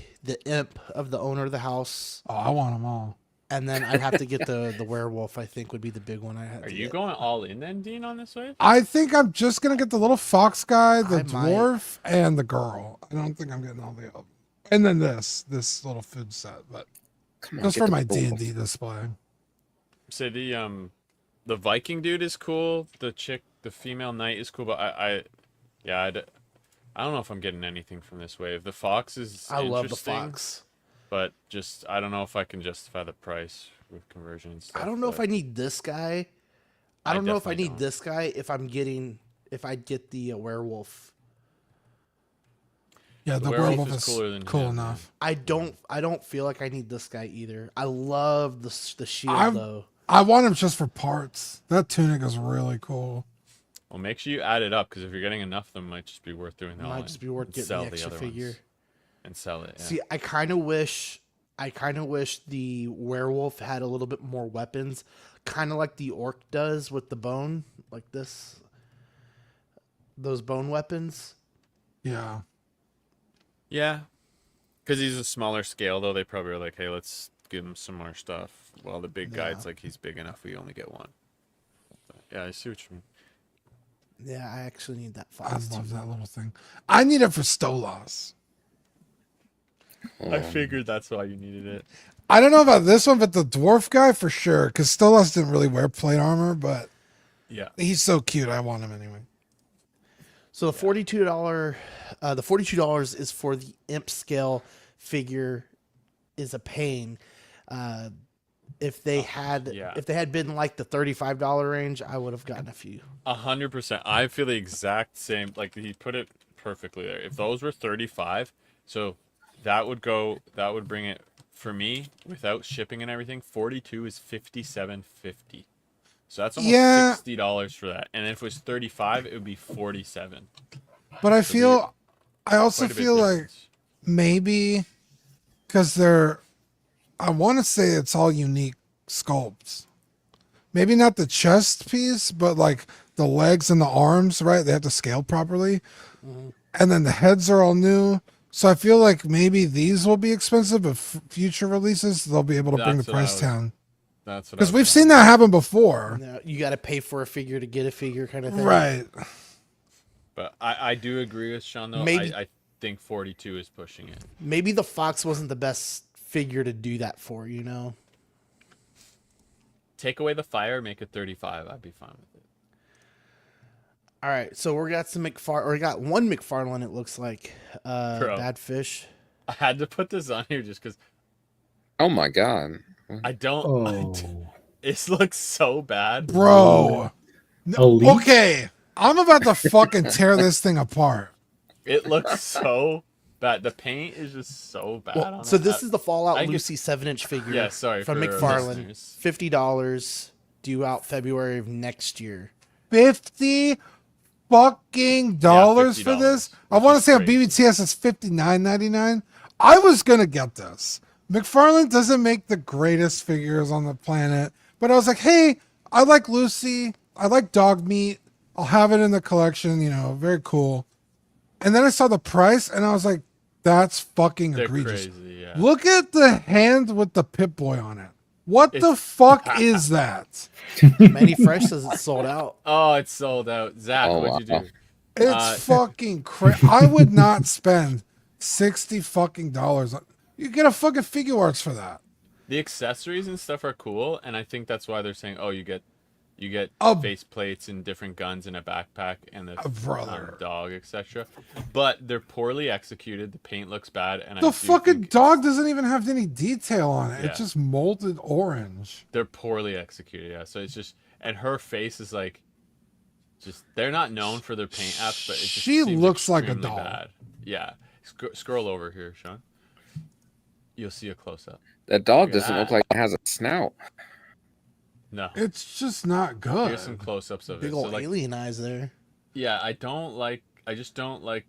imp of the owner of the house, oh, I want them all. and then I'd have to get the werewolf. I think would be the big one. are you going all in then, Dean, on this wave? I think I'm just gonna get the little fox guy, the I might. dwarf, and the girl. I don't think I'm getting all the other. And then this little food set, but Come on, just get for the my wolf. D&D display. Say the Viking dude is cool. The female knight is cool, but I don't know if I'm getting anything from this wave. The fox is I love the interesting, fox. but just I don't know if I can justify the price with conversion and stuff. I don't know if I need this guy. I don't know if I definitely need don't. this guy if I get the werewolf. Yeah, the werewolf werewolf is is cooler than cool him, enough. I don't feel like I need this guy either. I love the shield I'm- though. I want him just for parts. That tunic is really cool. Well, make sure you add it up because if you're getting enough of them, it might just be worth doing It that. might just be worth getting the extra figure. And sell it. Yeah. See, I kind of wish the werewolf had a little bit more weapons, kind of like the orc does with the bone, like this. Those bone weapons. Yeah. Yeah, because he's a smaller scale, though. They probably are like, hey, let's give him some more stuff. While the big guy's like, he's big enough, we only get one. But, yeah, I see what you mean. Yeah, I actually need that I fox love too. that little thing. I need it for Stolas. I figured that's why you needed it. I don't know about this one, but the dwarf guy for sure. Because Stolas didn't really wear plate armor, but Yeah. he's so cute. I want him anyway. So the $42 is for the imp scale figure is a pain. If they had been like the $35 range, I would have gotten a few. 100%. I feel the exact same. Like he put it perfectly there. If those were 35, so that would bring it for me without shipping and everything. 42 is $57.50. So that's almost $60 for that. And if it was 35, it would be 47. But I also Quite a bit feel like difference. maybe because I want to say it's all unique sculpts. Maybe not the chest piece, but like the legs and the arms, right? They have to scale properly. And then the heads are all new. So I feel like maybe these will be expensive, but future releases, they'll be able to bring the That's what I price was- down. That's what Because we've seen that happen before. Now, you got to pay for a figure to get a figure, kind of thing. Right. But I do agree with Sean, though. Maybe- I think 42 is pushing it. Maybe the fox wasn't the best figure to do that for, you know? Take away the fire, make it 35. I'd be fine with it. All right, so we got we got one McFarlane, it looks like. Bro. Bad fish. I had to put this on here just because Oh my god. I don't. Oh, It looks so bad. Bro. Elite? Okay. I'm about to fucking tear this thing apart. It looks so bad. The paint is just so bad. on So it. this is the Fallout I Lucy 7-inch figure. Yeah, sorry from for McFarlane. listeners. $50, due out February of next year. 50 fucking dollars for $50, this. I which want to is say on crazy. BBTS it's $59.99. I was gonna get this. McFarlane doesn't make the greatest figures on the planet, but I was like, hey, I like Lucy. I like dog meat. I'll have it in the collection. You know, very cool. And then I saw the price, and I was like, that's fucking They're egregious. crazy. Yeah. Look at the hand with the Pip-Boy on it. What the It's- fuck is that? Manny Fresh says it's sold out. Oh, it's sold out. Zach, Oh, what'd you wow. do? It's fucking crazy. I would not spend $60 fucking dollars. You get a fucking figure arts for that. The accessories and stuff are cool, and I think that's why they're saying, oh, you get A- face plates and different guns in a backpack and a brother. dog, etc. But they're poorly executed. The paint looks bad, and I The do fucking think dog doesn't even have any detail on it. Yeah. It's just molded orange. they're poorly executed. Yeah, so it's just, and her face is like, just they're not known for their paint apps, but it just She seems looks like a extremely doll. Bad. Yeah, scroll over here, Sean. You'll see a close up. That dog Look at doesn't that. look like it has a snout. No, It's just not good. here's some close-ups of Big it. old So like, alien eyes there. yeah, I just don't like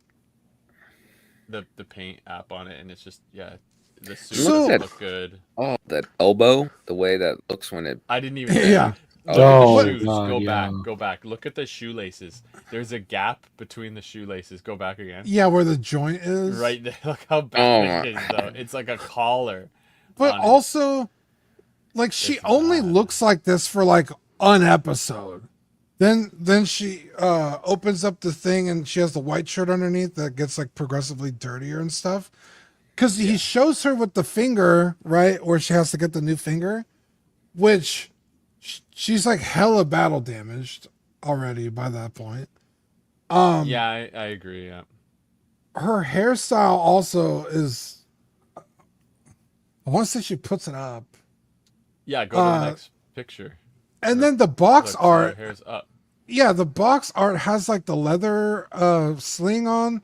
the paint app on it, and it's just the suit So- doesn't look good. Oh, that elbow, the way that looks when it. I didn't even. Yeah. Look at Oh, the shoes. God, Go yeah. back. Go back. Look at the shoelaces. There's a gap between the shoelaces. Go back again. Yeah, where the joint is. Right there. Look how Oh, bad it is, though. It's like a collar. But on it. also, like, she It's only bad. looks like this for like an episode. Then she opens up the thing and she has the white shirt underneath that gets like progressively dirtier and stuff. Because he shows her with the finger, right, where she has to get the new finger, which she's like hella battle damaged already by that point. Yeah, I agree. Yeah. Her hairstyle also is. I want to say she puts it up, Yeah. Go to the next picture. and then the box Look, see, art. her hair's up. Yeah, the box art has like the leather sling on.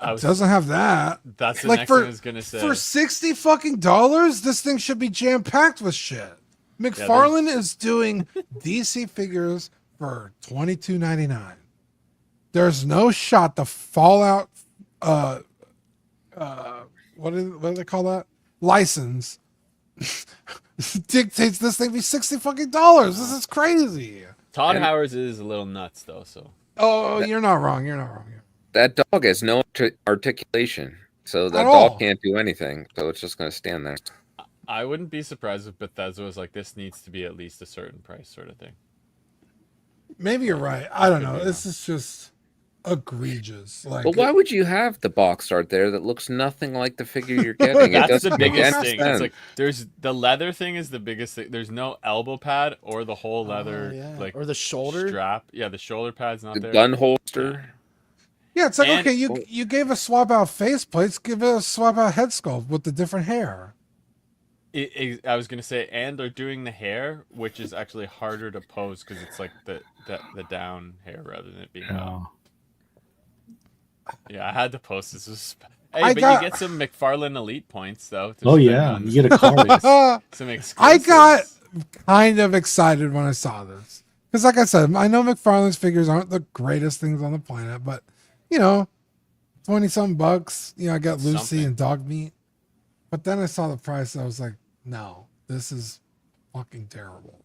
I was, Doesn't have that. that's the like next for thing I was gonna say. for $60 fucking dollars, this thing should be jam packed with shit. McFarlane is doing DC figures for $22.99. There's no shot the Fallout what do they call that? License dictates this thing be $60 fucking dollars. This is crazy. Todd Howard's is a little nuts though. So Oh, you're not wrong. You're not wrong. That dog has no articulation, so that At dog all. can't do anything. So it's just going to stand there. I wouldn't be surprised if Bethesda was like, this needs to be at least a certain price, sort of thing. Maybe you're right. I don't Could know. be This is just egregious. Like, But why would you have the box art there that looks nothing like the figure you're getting? It That's the doesn't make biggest any thing. sense. It's like there's the leather thing is the biggest thing. There's no elbow pad or the whole leather yeah. like Or the shoulder. strap. Yeah, the shoulder pad's not The there. gun holster. yeah, it's like And- okay, you gave a swap out faceplates, give it a swap out head sculpt with the different hair. I was gonna say, and they're doing the hair, which is actually harder to pose because it's like the down hair rather than it being up. Oh. Yeah, I had to post this. Hey, I but got- you get some McFarlane Elite points though. to Oh spend yeah, on you get a card. some I exclusives. got kind of excited when I saw this because, like I said, I know McFarlane's figures aren't the greatest things on the planet, but you know, $20-something bucks. You know, I got Lucy Something. and dog meat, but then I saw the price. And I was like, no, this is fucking terrible.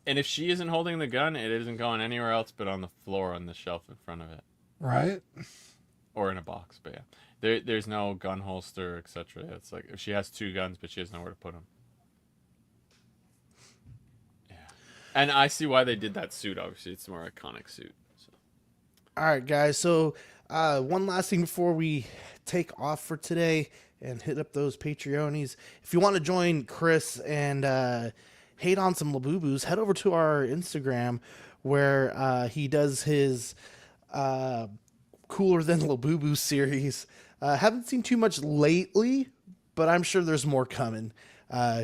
And if she isn't holding the gun, it isn't going anywhere else but on the floor on the shelf in front of it. Right? Or in a box, but yeah. There's no gun holster, etc. It's like if she has two guns, but she has nowhere to put them. Yeah. And I see why they did that suit, obviously. It's a more iconic suit. So. All right, guys. So one last thing before we take off for today and hit up those Patreonies. If you want to join Chris and hate on some Labubu's, head over to our Instagram where he does his Cooler Than Labubu series. Haven't seen too much lately, but I'm sure there's more coming.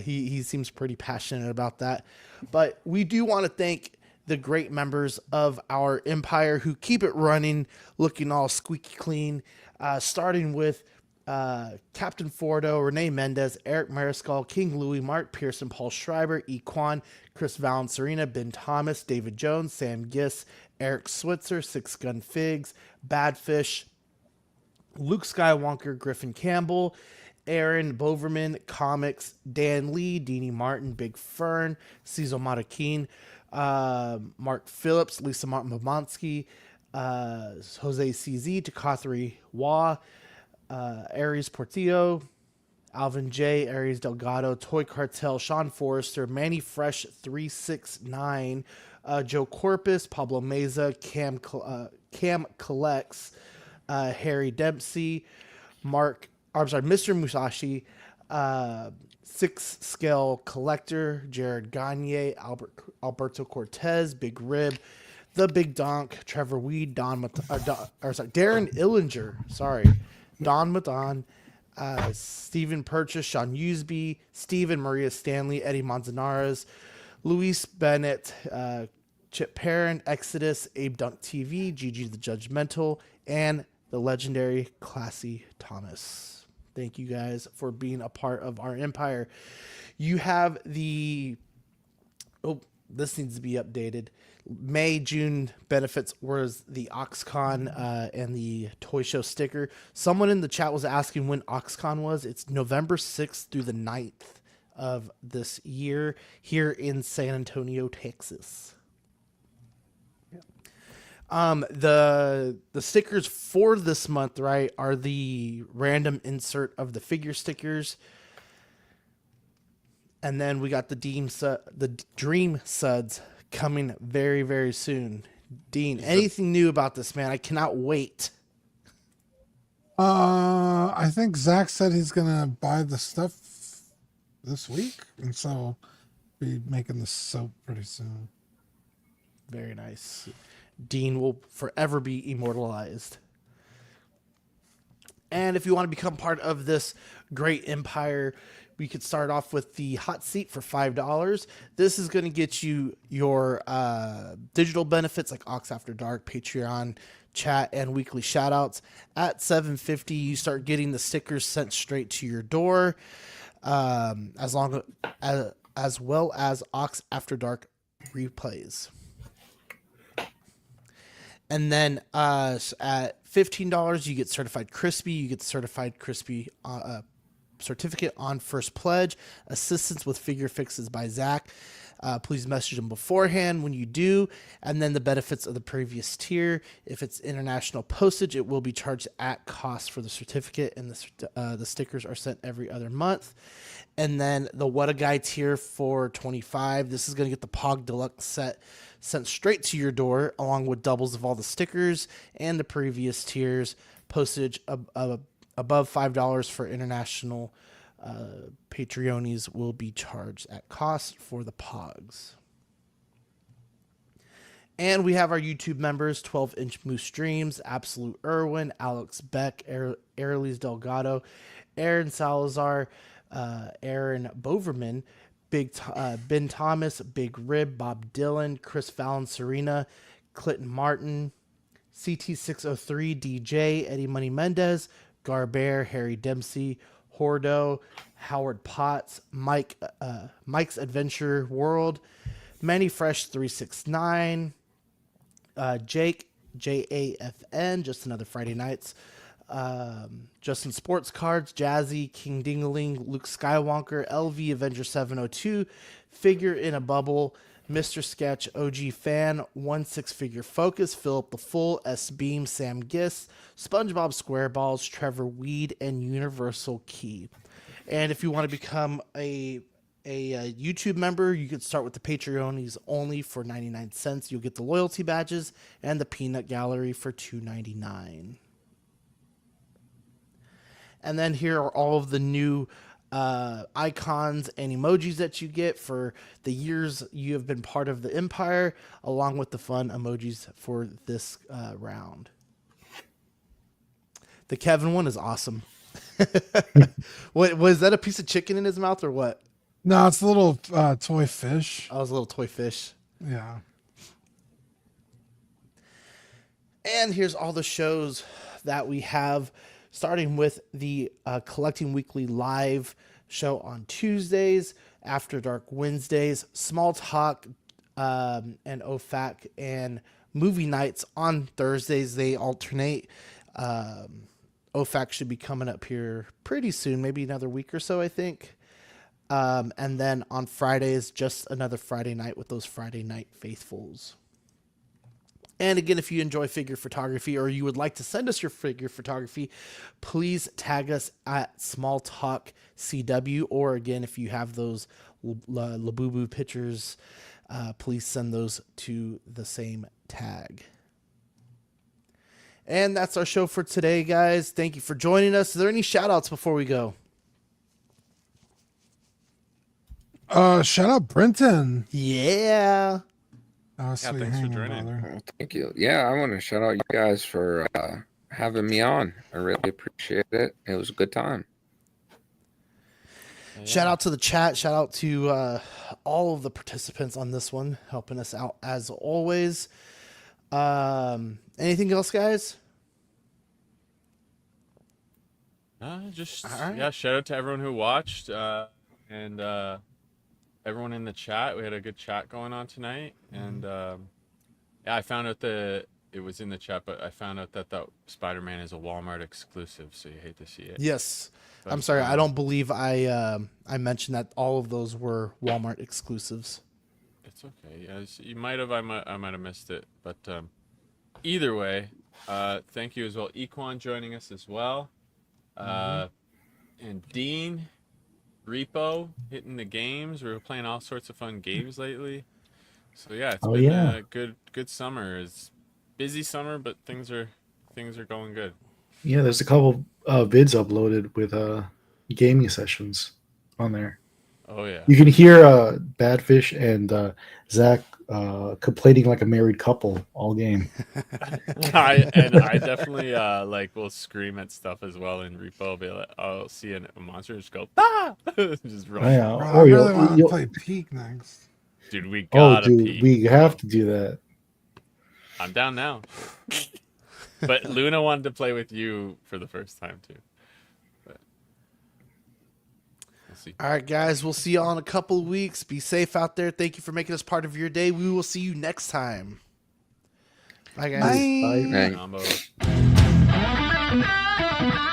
He seems pretty passionate about that. But we do want to thank the great members of our empire who keep it running, looking all squeaky clean, starting with Captain Fordo, Renee Mendez, Eric Mariscal, King Louis, Mark Pearson, Paul Schreiber, Equan, Chris Valencerina, Ben Thomas, David Jones, Sam Giss, Eric Switzer, Six Gun Figs, Badfish, Luke Skywalker, Griffin Campbell, Aaron Boverman, Comics, Dan Lee, Deanie Martin, Big Fern, Cecil Matakin, Mark Phillips, Lisa Martin Bomansky, Jose CZ, Takathri Wah, Aries Portillo, Alvin J, Aries Delgado, Toy Cartel, Sean Forrester, Manny Fresh 369, Joe Corpus, Pablo Meza, Cam Collects, Harry Dempsey, Mr. Musashi, Six Scale Collector, Jared Gagne, Alberto Cortez, Big Rib, The Big Donk, Trevor Weed, Darren Illinger, Don Madon, Stephen Purchase, Sean Usby, Stephen Maria Stanley, Eddie Manzanares, Luis Bennett, Chip Perrin, Exodus, Abe Dunk TV, Gigi the Judgmental, and the legendary Classy Thomas. Thank you guys for being a part of our empire. You have this needs to be updated. May, June benefits was the OxCon and the Toy Show sticker. Someone in the chat was asking when OxCon was. It's November 6th through the 9th of this year here in San Antonio, Texas. The stickers for this month, right, are the random insert of the figure stickers. And then we got the Dream Suds coming very, very soon. Dean, anything new about this, man? I cannot wait. I think Zach said he's gonna buy the stuff this week, and so be making the soap pretty soon. Very nice. Dean will forever be immortalized. And if you want to become part of this great empire, we could start off with the hot seat for $5. This is going to get you your digital benefits like Ox After Dark, Patreon, chat, and weekly shoutouts. At $7.50, you start getting the stickers sent straight to your door, as well as Ox After Dark replays. And then at $15, you get Certified Crispy. You get the Certified Crispy certificate on first pledge, assistance with figure fixes by Zach. Please message them beforehand when you do. And then the benefits of the previous tier. If it's international postage, it will be charged at cost for the certificate, and the stickers are sent every other month. And then the What a Guy tier for $25. This is going to get the Pog Deluxe set sent straight to your door, along with doubles of all the stickers and the previous tiers. Postage above $5 for international Patreonies will be charged at cost for the Pogs. And we have our YouTube members, 12-Inch Moose Dreams, Absolute Irwin, Alex Beck, Airleys Delgado, Aaron Salazar, Aaron Boverman, Ben Thomas, Big Rib, Bob Dylan, Chris Fallon, Serena, Clinton Martin, CT603, DJ, Eddie Money Mendez, Garbear, Harry Dempsey, Hordo, Howard Potts, Mike's Adventure World, Manny Fresh 369, Jake, JAFN, Just Another Friday Nights, Justin Sports Cards, Jazzy, King Dingaling, Luke Skywalker, LV Avenger 702, Figure in a Bubble, Mr. Sketch, OG Fan, 1/6 Figure Focus, Philip the Full, S Beam, Sam Gist, SpongeBob SquareBalls, Trevor Weed, and Universal Key. And if you want to become a YouTube member, you could start with the Patreonies only for 99 cents. You'll get the loyalty badges and the Peanut Gallery for $2.99. And then here are all of the new icons and emojis that you get for the years you have been part of the empire, along with the fun emojis for this round. The Kevin one is awesome. What was that? A piece of chicken in his mouth or what? No, it's a little toy fish. Oh, it was a little toy fish. Yeah. And here's all the shows that we have, starting with the Collecting Weekly live show on Tuesdays, After Dark Wednesdays, Small Talk and OFAC, and Movie Nights on Thursdays. They alternate. OFAC should be coming up here pretty soon, maybe another week or so, I think. And then on Fridays, just another Friday night with those Friday Night Faithfuls. And again, if you enjoy figure photography or you would like to send us your figure photography, please tag us at Small Talk CW. Or again, if you have those Labubu pictures, please send those to the same tag. And that's our show for today, guys. Thank you for joining us. Is there any shout outs before we go? Shout out Brenton. Yeah. Thanks for joining. Well, thank you. Yeah, I want to shout out you guys for having me on. I really appreciate it. It was a good time. Yeah. Shout out to the chat. Shout out to all of the participants on this one, helping us out as always. Anything else, guys? Yeah, shout out to everyone who watched and everyone in the chat. We had a good chat going on tonight. And yeah, I found out that it was in the chat, but I found out that Spider-Man is a Walmart exclusive, so you hate to see it. Yes. But, I'm sorry, I don't believe I mentioned that all of those were Walmart exclusives. It's okay. Yeah, you might have. I might have missed it. But either way, thank you as well. Equan joining us as well. And Dean, Repo hitting the games. We were playing all sorts of fun games lately. So yeah, it's been a good summer. It's busy summer, but things are going good. Yeah, there's a couple vids uploaded with gaming sessions on there. Oh yeah. You can hear Badfish and Zach complaining like a married couple all game. I definitely will scream at stuff as well in Repo. Be like, I'll see a monster and just go, ah! Just run. I really want to play Peak next. Dude, we gotta peek. We have to do that. I'm down now. But Luna wanted to play with you for the first time too. But we'll see. All right, guys, we'll see y'all in a couple of weeks. Be safe out there. Thank you for making us part of your day. We will see you next time. Bye, guys. Bye. Bye. Bye.